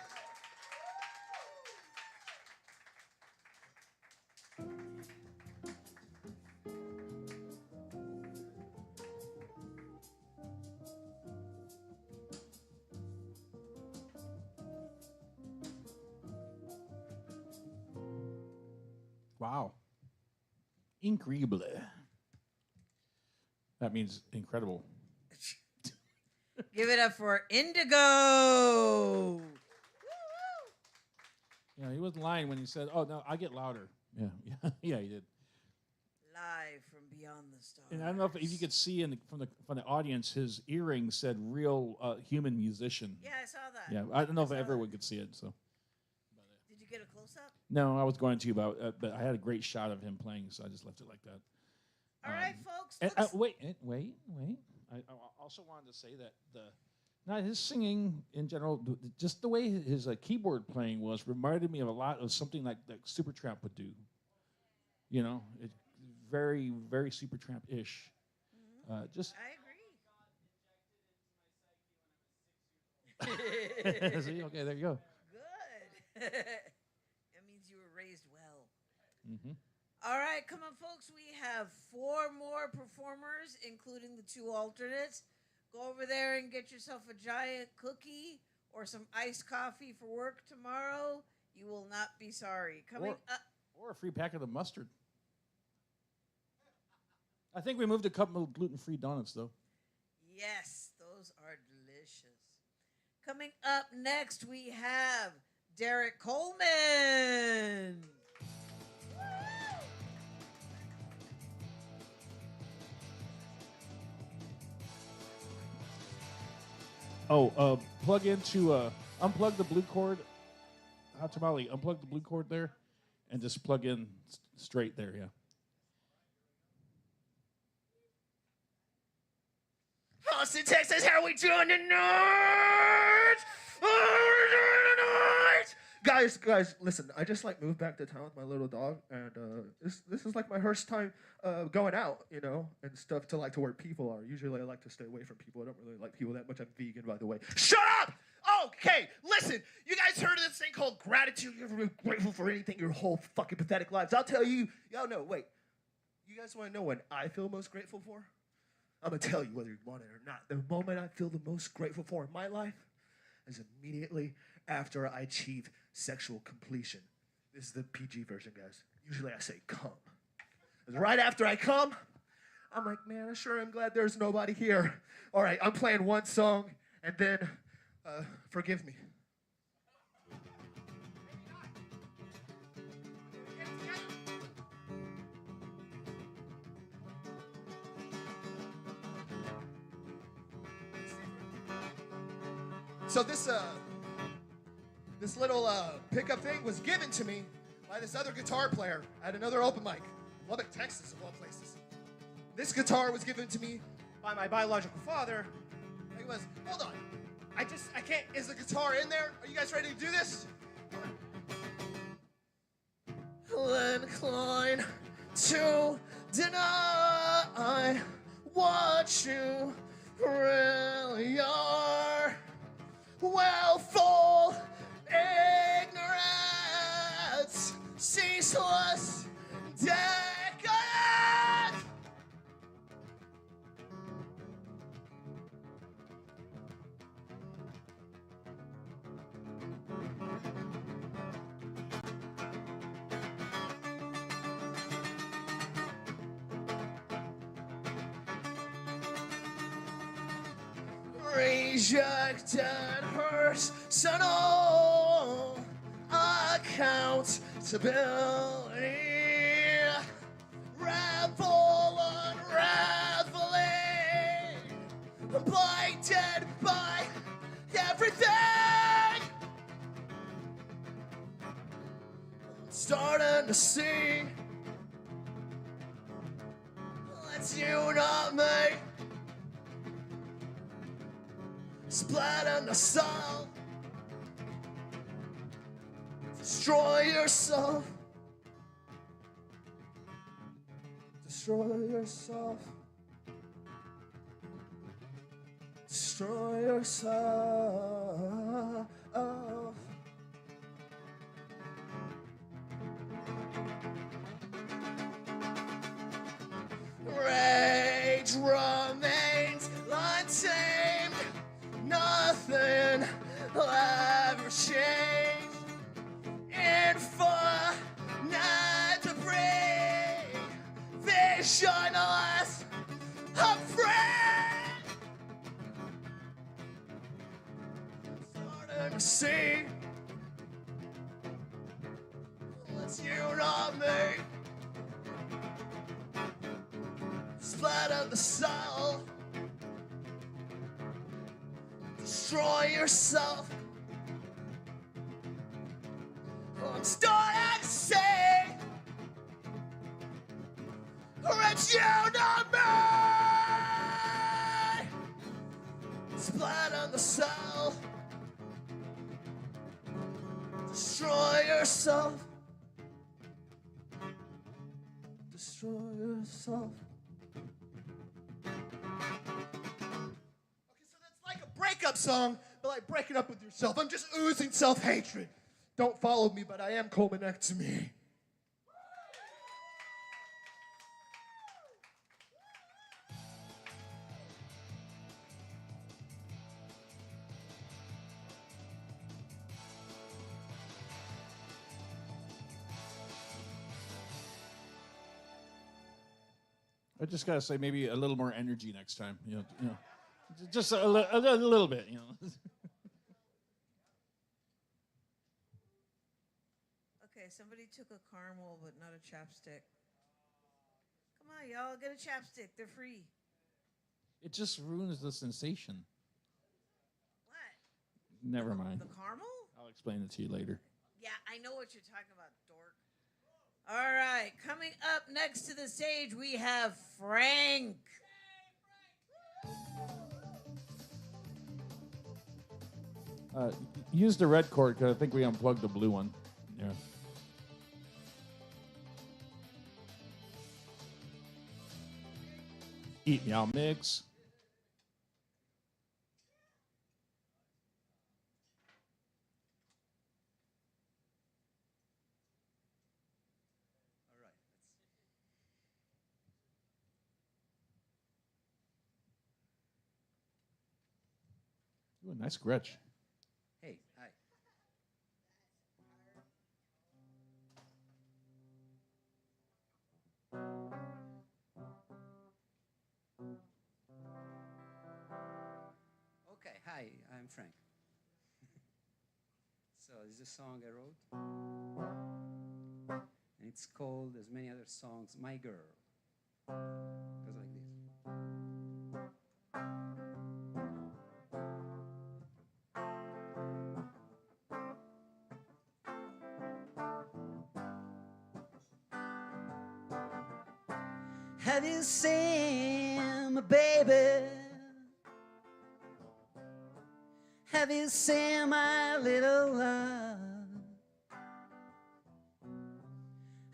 Wow. Incredible. That means incredible. Give it up for Indigo. Yeah, he wasn't lying when he said, "Oh no, I get louder." Yeah, yeah, he did. Live from beyond the stars. And I don't know if you could see from the audience, his earring said "real human musician." Yeah, I saw that. Yeah, I don't know if everyone could see it. So Did you get a close up? no, I was going to, but I had a great shot of him playing, so I just left it like that. All right, folks. And, wait. I also wanted to say that not his singing in general, just the way his keyboard playing was reminded me of a lot of something like that Supertramp would do. You know, it very, very Supertramp-ish. Just I agree. See, okay, there you go. Good. That means you were raised well. Mm-hmm. All right, come on, folks. We have 4 more performers, including the 2 alternates. Go over there and get yourself a giant cookie or some iced coffee for work tomorrow. You will not be sorry. Coming up. Or a free packet of mustard. I think we moved a couple of gluten-free donuts, though. Yes, those are delicious. Coming up next, we have Derek Coleman. Plug into, unplug the blue cord. Hot tamale, unplug the blue cord there, and just plug in straight there, yeah. Austin, Texas, how we doing tonight? Guys, listen. I just moved back to town with my little dog, and this is my first time going out, and stuff to where people are. Usually, I like to stay away from people. I don't really like people that much. I'm vegan, by the way. Shut up! Okay, listen. You guys heard of this thing called gratitude? You're really grateful for anything your whole fucking pathetic lives. I'll tell you. No, wait. You guys want to know what I feel most grateful for? I'm going to tell you whether you want it or not. The moment I feel the most grateful for in my life is immediately after I achieve sexual completion. This is the PG version, guys. Usually I say come. Right after I come, I'm like, man, I sure am glad there's nobody here. All right, I'm playing one song, and then forgive me. So this little pickup thing was given to me by this other guitar player at another open mic, Lubbock, Texas, of all places. This guitar was given to me by my biological father. He was, hold on, I can't, is the guitar in there? Are you guys ready to do this? Inclined to deny what you really are. Willful ignorance, ceaseless decadence. Rejected personal accountability. Revel unraveling, blinded by everything. Starting to see it's you, not me. Splatter the soul. Destroy yourself. Destroy yourself. Destroy yourself. Rage remains untamed. Nothing will ever change. Infinite debris, visionless, afraid. Starting to see, it's you, not me. Splatter the soul. Destroy yourself. I'm starting to say, it's you, not me. Splatter the soul. Destroy yourself. Destroy yourself. Breakup song, but feel like breaking up with yourself. I'm just oozing self-hatred. Don't follow me, but I am Colemanectomy. I just gotta say, maybe a little more energy next time. Just a little bit. Okay, somebody took a caramel, but not a chapstick. Come on, y'all, get a chapstick. They're free. It just ruins the sensation. What? Never mind. The caramel? I'll explain it to you later. Yeah, I know what you're talking about, dork. All right, coming up next to the stage, we have Frank. Use the red cord because I think we unplugged the blue one. Yeah. Eat meow mix. Ooh, a nice Gretsch. Hey, hi. Okay, hi, I'm Frank. So this is a song I wrote. And it's called, as many other songs, My Girl. It goes like this. Have you seen my baby? Have you seen my little love?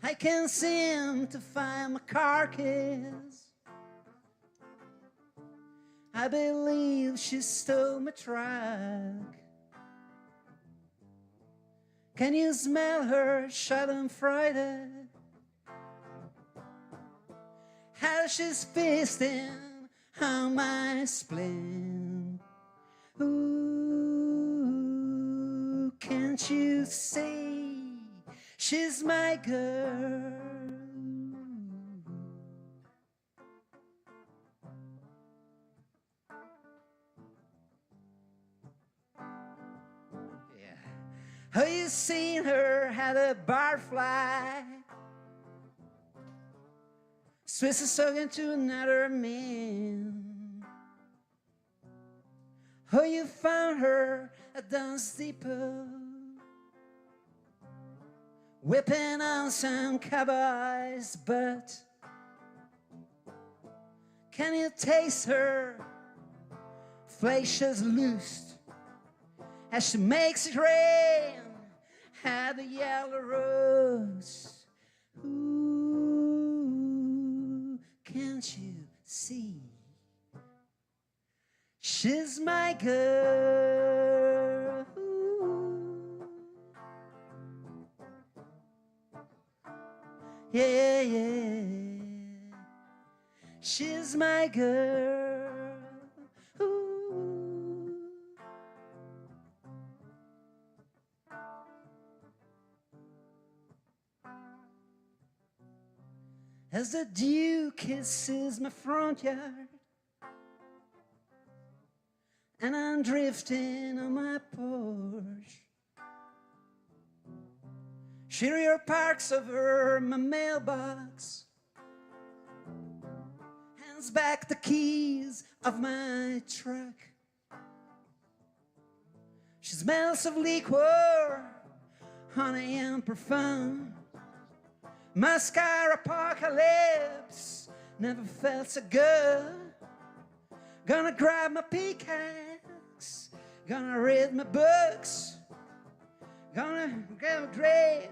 I can't seem to find my carcass. I believe she stole my truck. Can you smell her schadenfreude? How she's feasting on my spleen. Ooh, can't you see she's my girl? Yeah. Have you seen her had a barfly? Swiss is talking to another man. Oh, you found her at Dance Depot, whipping on some cowboy's butt. Can you taste her flesh is loosed as she makes it rain at the yellow rose? Ooh, can't you see she's my girl? Ooh. Yeah, yeah, she's my girl. Ooh. As the dew kisses my front yard, and I'm drifting on my porch, she rear parks over my mailbox, hands back the keys of my truck. She smells of liquor, honey and perfume. Mascara apocalypse never felt so good. Gonna grab my pickaxe, gonna read my books, gonna grab a grave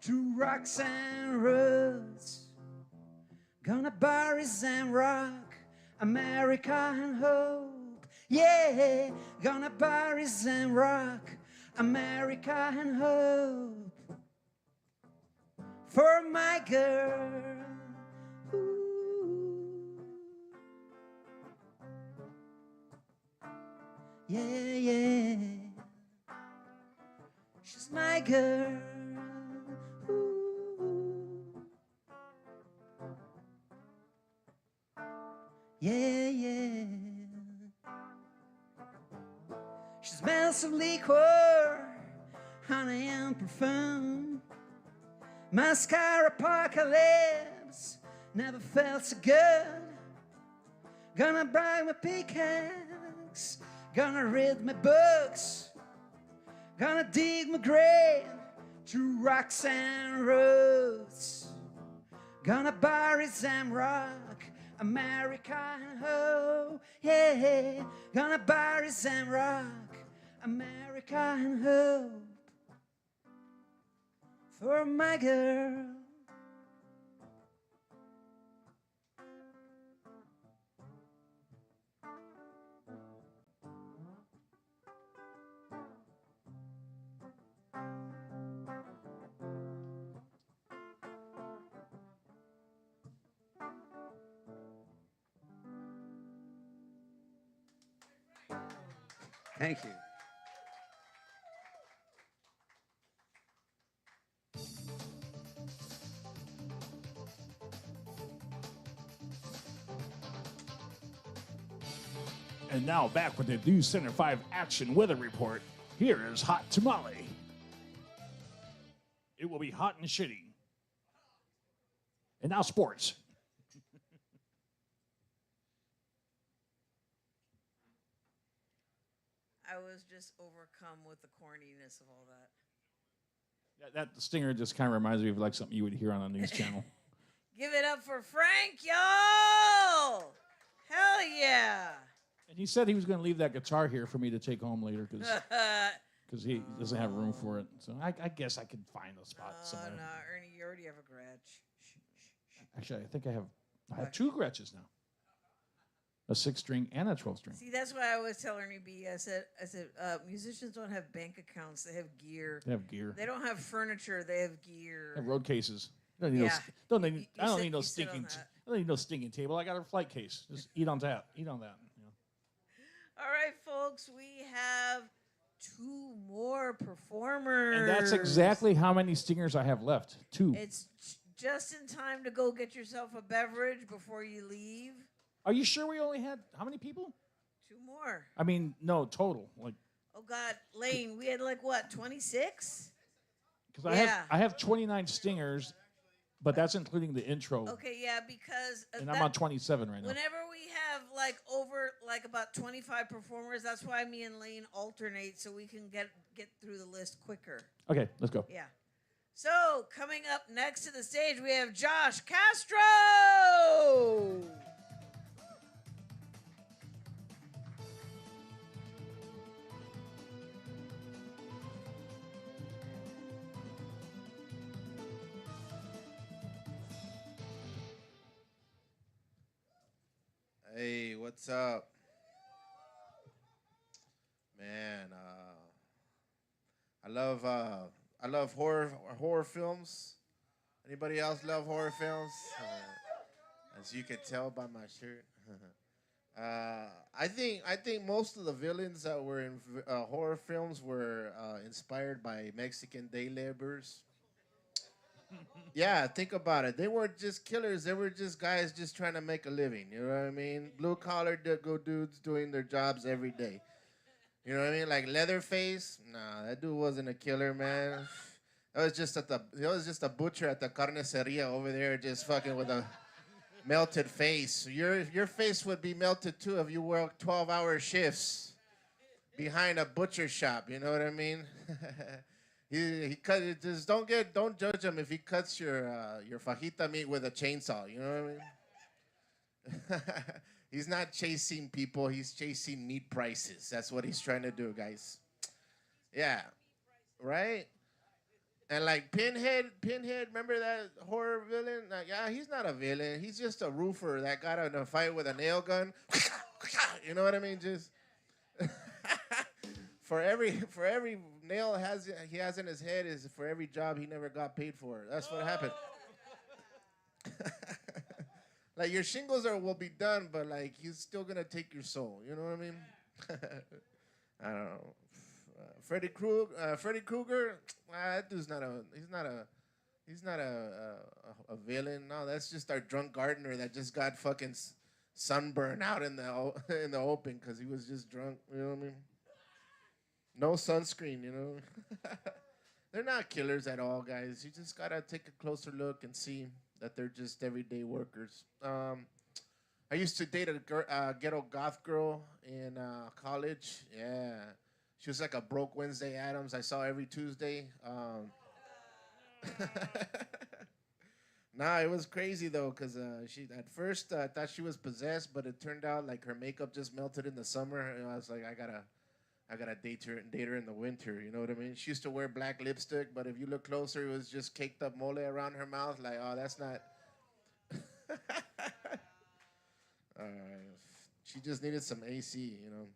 through rocks and roots, gonna bury some rock American hope. Yeah, gonna bury and rock. American hope for my girl. Ooh. Yeah, yeah. She's my girl. Ooh. Yeah, yeah. She smells of liquor, honey and perfume. Mascara apocalypse never felt so good. Gonna buy my pickaxe, gonna read my books, gonna dig my grave through rocks and roots. Gonna bury some rock, American hoe, yeah. Gonna bury some rock, American hope for my girl. Thank you. And now back with the News Center 5 Action Weather Report. Here is Hot Tamale. It will be hot and shitty. And now sports. I was just overcome with the corniness of all that. That stinger just kind of reminds me of like something you would hear on a news channel. Give it up for Frank, y'all! Hell yeah! And he said he was going to leave that guitar here for me to take home later because he doesn't have room for it. So I guess I could find a spot somewhere. Oh, no, Ernie, you already have a Gretsch. Actually, I think I have two Gretches now. A 6-string and a 12-string. See, that's why I always tell Ernie B. I said, musicians don't have bank accounts; they have gear. They have gear. They don't have furniture; they have gear. They have road cases. I don't need no stinking. I don't need no stinking table. I got a flight case. Just eat on that. Eat on that. You know. All right, folks, we have 2 more performers. And that's exactly how many stingers I have left. 2. It's just in time to go get yourself a beverage before you leave. Are you sure we only had how many people? 2 more. I mean, no, total. Like, Oh God, Lane, we had like what, 26? because I have 29 stingers, but that's including the intro. Okay, yeah, because And I'm on 27 right now. Whenever we have like over like about 25 performers, that's why me and Lane alternate so we can get through the list quicker. Okay, let's go. Yeah. So coming up next to the stage, we have Josh Castro. Hey, what's up? Man, I love horror films. Anybody else love horror films? As you can tell by my shirt. I think most of the villains that were in horror films were inspired by Mexican day laborers. Yeah, think about it. They weren't just killers. They were just guys just trying to make a living. You know what I mean? Blue-collar dudes doing their jobs every day. You know what I mean? Like Leatherface. Nah, that dude wasn't a killer, man. That was just a butcher at the carniceria over there, just fucking with a melted face. Your face would be melted too if you worked 12-hour shifts behind a butcher shop. You know what I mean? He cut it. Just don't judge him if he cuts your fajita meat with a chainsaw. You know what I mean? He's not chasing people. He's chasing meat prices. That's what he's trying to do, guys. Yeah, right. And like Pinhead, remember that horror villain? Like, yeah, he's not a villain. He's just a roofer that got in a fight with a nail gun. You know what I mean? Just for every nail he has in his head is for every job he never got paid for. That's what happened. Like your shingles will be done, but like he's still gonna take your soul. You know what I mean? I don't know. Freddy Krueger. That dude's not a. He's not a villain. No, that's just our drunk gardener that just got fucking sunburn out in the in the open because he was just drunk. You know what I mean? No sunscreen. You know. They're not killers at all, guys. You just gotta take a closer look and see that they're just everyday workers. I used to date a ghetto goth girl in college. Yeah, she was like a broke Wednesday Addams. I saw every Tuesday. Nah, it was crazy though, cause she at first thought she was possessed, but it turned out like her makeup just melted in the summer. And I was like, I gotta date her in the winter. You know what I mean? She used to wear black lipstick, but if you look closer, it was just caked up mole around her mouth. Like, oh, that's not. Uh, she just needed some AC, you know.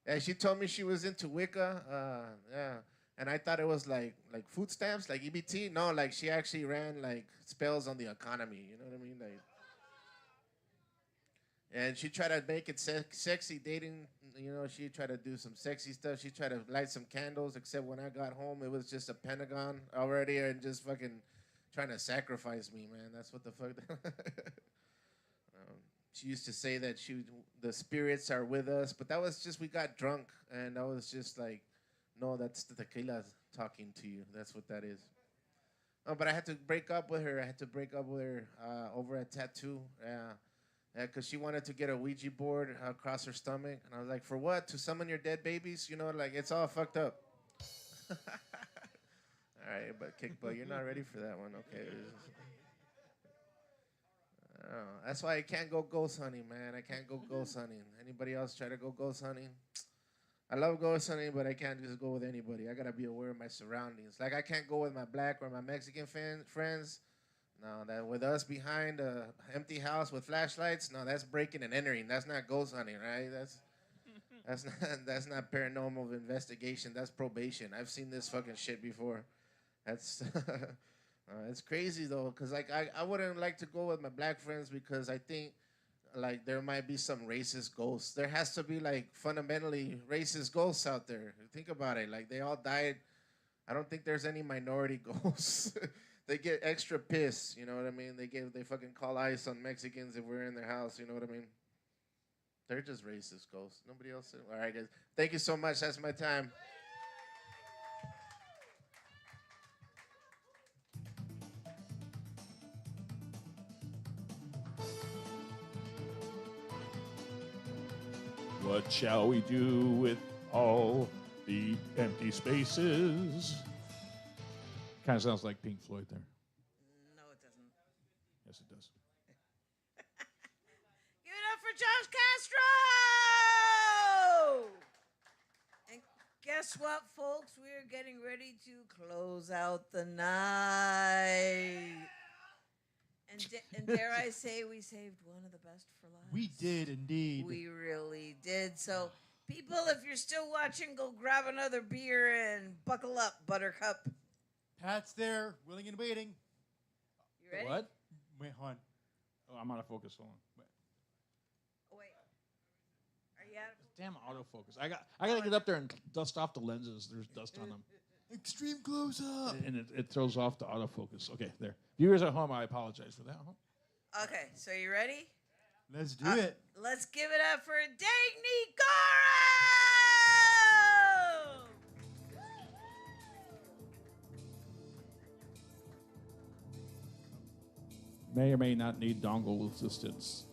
And she told me she was into Wicca. Yeah, and I thought it was like food stamps, like EBT. No, like she actually ran like spells on the economy. You know what I mean? Like, and she tried to make it sexy dating. You know, she tried to do some sexy stuff. She tried to light some candles. Except when I got home, it was just a pentagon already, and just fucking trying to sacrifice me, man. That's what the fuck. She used to say that the spirits are with us, but that was just we got drunk, and that was just like, no, that's the tequila talking to you. That's what that is. Oh, but I had to break up with her. I had to break up with her over at Pt2. Yeah, because she wanted to get a Ouija board across her stomach, and I was like, for what? To summon your dead babies? You know, like it's all fucked up. All right, but you're not ready for that one, okay? That's why I can't go ghost hunting, man. I can't go ghost hunting. Anybody else try to go ghost hunting? I love ghost hunting, but I can't just go with anybody. I gotta be aware of my surroundings. Like I can't go with my black or my Mexican friends. No, that with us behind a empty house with flashlights. No, that's breaking and entering. That's not ghost hunting, right? That's not paranormal investigation. That's probation. I've seen this fucking shit before. That's it's crazy though, cause like I wouldn't like to go with my black friends because I think like there might be some racist ghosts. There has to be like fundamentally racist ghosts out there. Think about it. Like they all died. I don't think there's any minority ghosts. They get extra pissed. You know what I mean? They fucking call ICE on Mexicans if we're in their house. You know what I mean? They're just racist ghosts. Nobody else. All right, guys. Thank you so much. That's my time. What shall we do with all the empty spaces? Kind of sounds like Pink Floyd there. No, it doesn't. Yes, it does. Give it up for Josh Castro! And guess what, folks? We're getting ready to close out the night. And dare I say, we saved one of the best for last. We did indeed. We really did. So, people, if you're still watching, go grab another beer and buckle up, Buttercup. Pat's there, willing and waiting. You ready? What? Wait, hold on. Oh, I'm out of focus. Hold on. Oh, wait. Are you out of Damn autofocus. I gotta get up there and dust off the lenses. There's dust on them. Extreme close up. And it throws off the autofocus. Okay, there. Viewers at home, I apologize for that. Okay, so you ready? Let's do it. Let's give it up for Dagny Goro! May or may not need dongle assistance.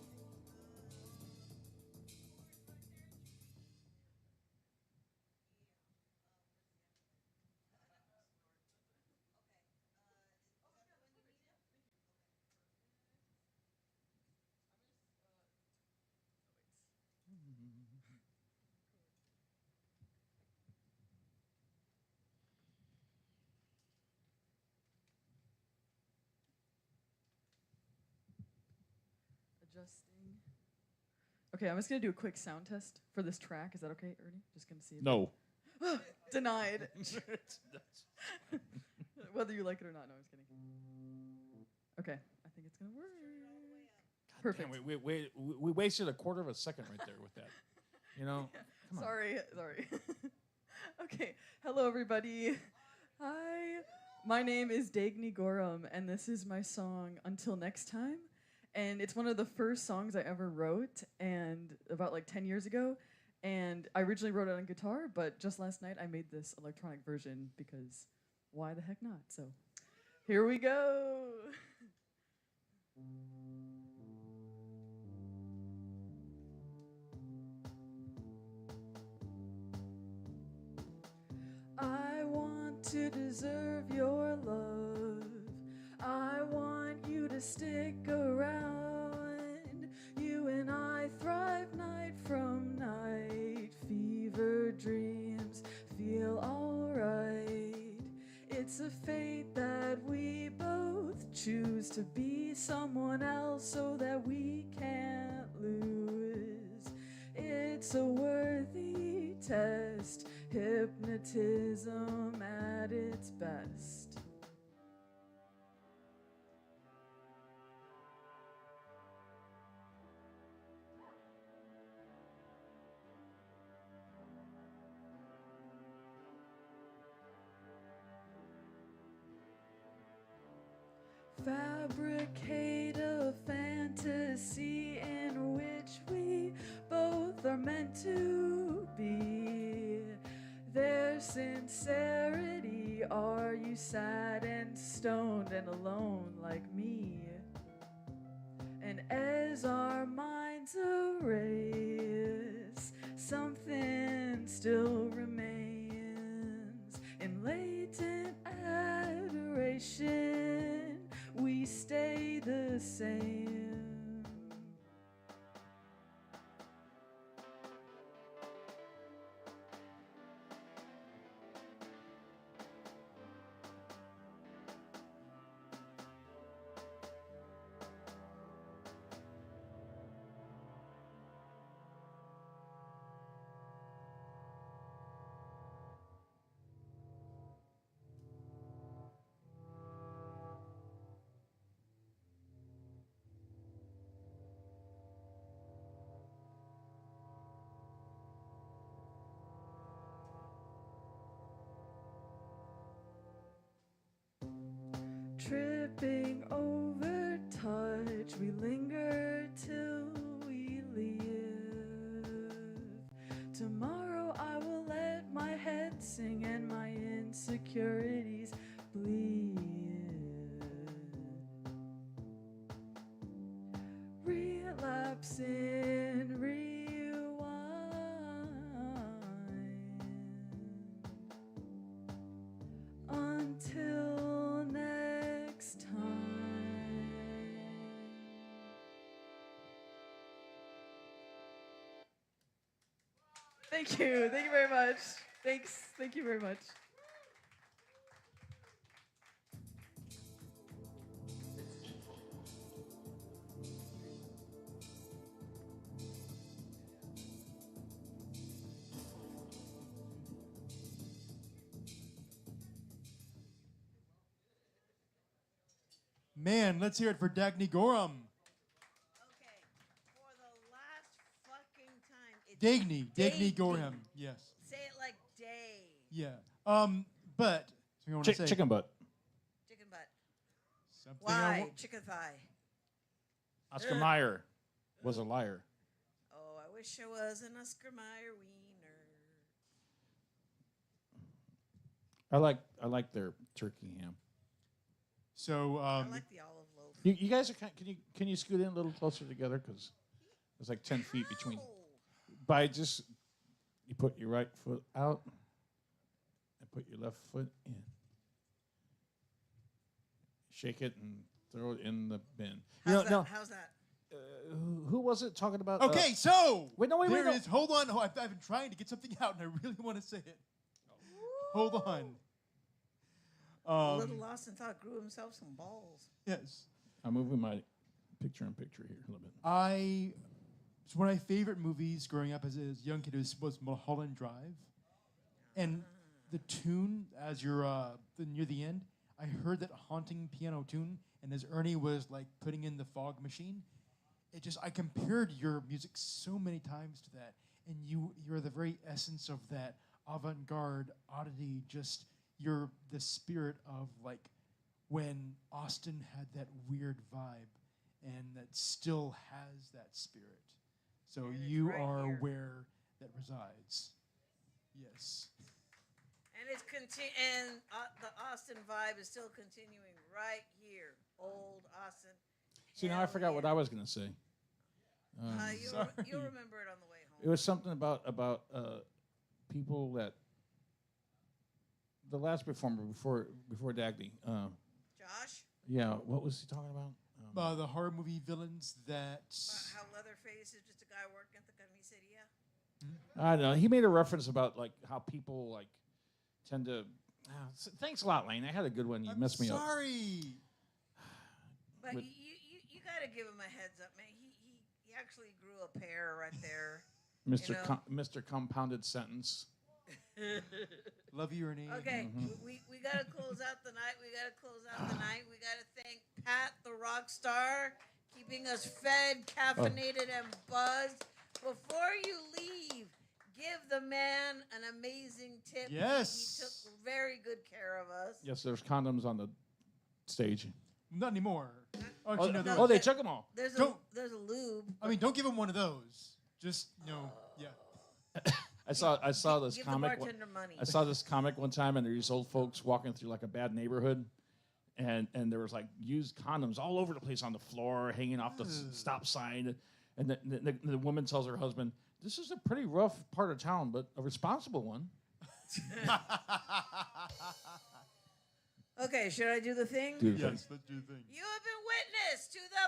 Adjusting. Okay, I'm just gonna do a quick sound test for this track. Is that okay, Ernie? Just gonna see. If No. Denied. Whether you like it or not. No, I'm just kidding. Okay, I think it's gonna work. Perfect. Damn, we wasted a quarter of a second right there with that. You know? Come on. Sorry. Okay. Hello, everybody. Hi. My name is Dagny Gorham, and this is my song "Until Next Time." And it's one of the first songs I ever wrote, and about like 10 years ago. And I originally wrote it on guitar, but just last night I made this electronic version because why the heck not? So here we go. I want to deserve your love. I want you to stick around. You and I thrive night from night. Fever dreams feel alright. It's a fate that we both choose to be someone else so that we can't lose. It's a worthy test, hypnotism at its best. Fabricate a fantasy in which we both are meant to be. There's sincerity. Are you sad and stoned and alone like me? And as our minds erase, something still remains in latent adoration. We stay the same. Tripping over touch, we linger till we leave. Tomorrow I will let my head sing and my insecurities bleed. Relapsing, rewind until next time. Thank you. Thank you very much. Thanks. Thank you very much. Man, let's hear it for Dagny Gorham. For the last fucking time. It's Dagny Gorham. Yes. Say it like day. Yeah. But so you want to say Chicken butt. Chicken butt. Something I Why? wa- Chicken thigh. Oscar Ugh. Mayer was a liar. Oh, I wish I was an Oscar Mayer wiener. I like their turkey ham. So I like the olive loaf. You guys are can you scoot in a little closer together because there's like 10 feet between. By just you put your right foot out and put your left foot in. Shake it and throw it in the bin. How's that? Who was it talking about? Okay, so wait, no. Hold on. I've been trying to get something out, and I really want to say it. Hold on. A little lost in thought grew himself some balls. Yes. I'm moving my picture in picture here a little bit. It's one of my favorite movies growing up as a young kid was Mulholland Drive, and the tune as you're near the end, I heard that haunting piano tune, and as Ernie was like putting in the fog machine, I compared your music so many times to that, and you're the very essence of that avant-garde oddity. You're the spirit of like when Austin had that weird vibe, and that still has that spirit. So you right are here. where that resides. Yes. And it's the Austin vibe is still continuing right here. Old Austin. See, now I forgot what I was going to say. You'll remember it on the way home. It was something about people that the last performer before Dagny. Josh? Yeah, what was he talking about? The horror movie villains that. How Leatherface is just a guy working at the commissariat. I don't know. He made a reference about like how people like tend to. Thanks a lot, Lane. I had a good one. You messed me up. Sorry. But you got to give him a heads up, man. He actually grew a pair right there. Mr. Compounded Sentence. Love you, Ernie. Okay, we got to close out the night. We got to thank Pat, the rock star, keeping us fed, caffeinated, and buzzed. Before you leave, give the man an amazing tip. Yes. He took very good care of us. Yes, there's condoms on the stage. Not anymore. They took them all. There's a lube. I mean, don't give him one of those. Just yeah. I saw this give the comic. bartender money. I saw this comic one time, and there's these old folks walking through like a bad neighborhood, and there was like used condoms all over the place on the floor, hanging off the stop sign, and the woman tells her husband, "This is a pretty rough part of town, but a responsible one." Okay, should I do the thing? Yes, let's do the thing. You have been witness to the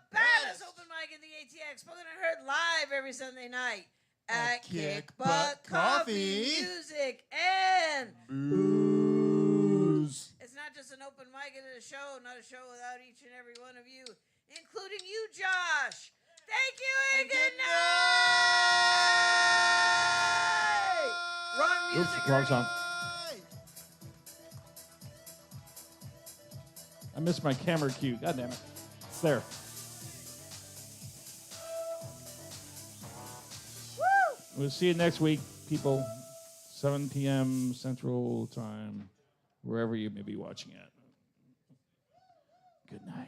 baddest open mic in the ATX, spoken and heard live every Sunday night at Kick Butt Coffee, Music, and Booze. It's not just an open mic, it is a show, not a show without each and every one of you, including you, Josh. Thank you and good night! Wrong music. Oops, wrong song. I missed my camera cue. God damn it. It's there. Woo! We'll see you next week, people. 7 p.m. Central Time, wherever you may be watching at. Good night.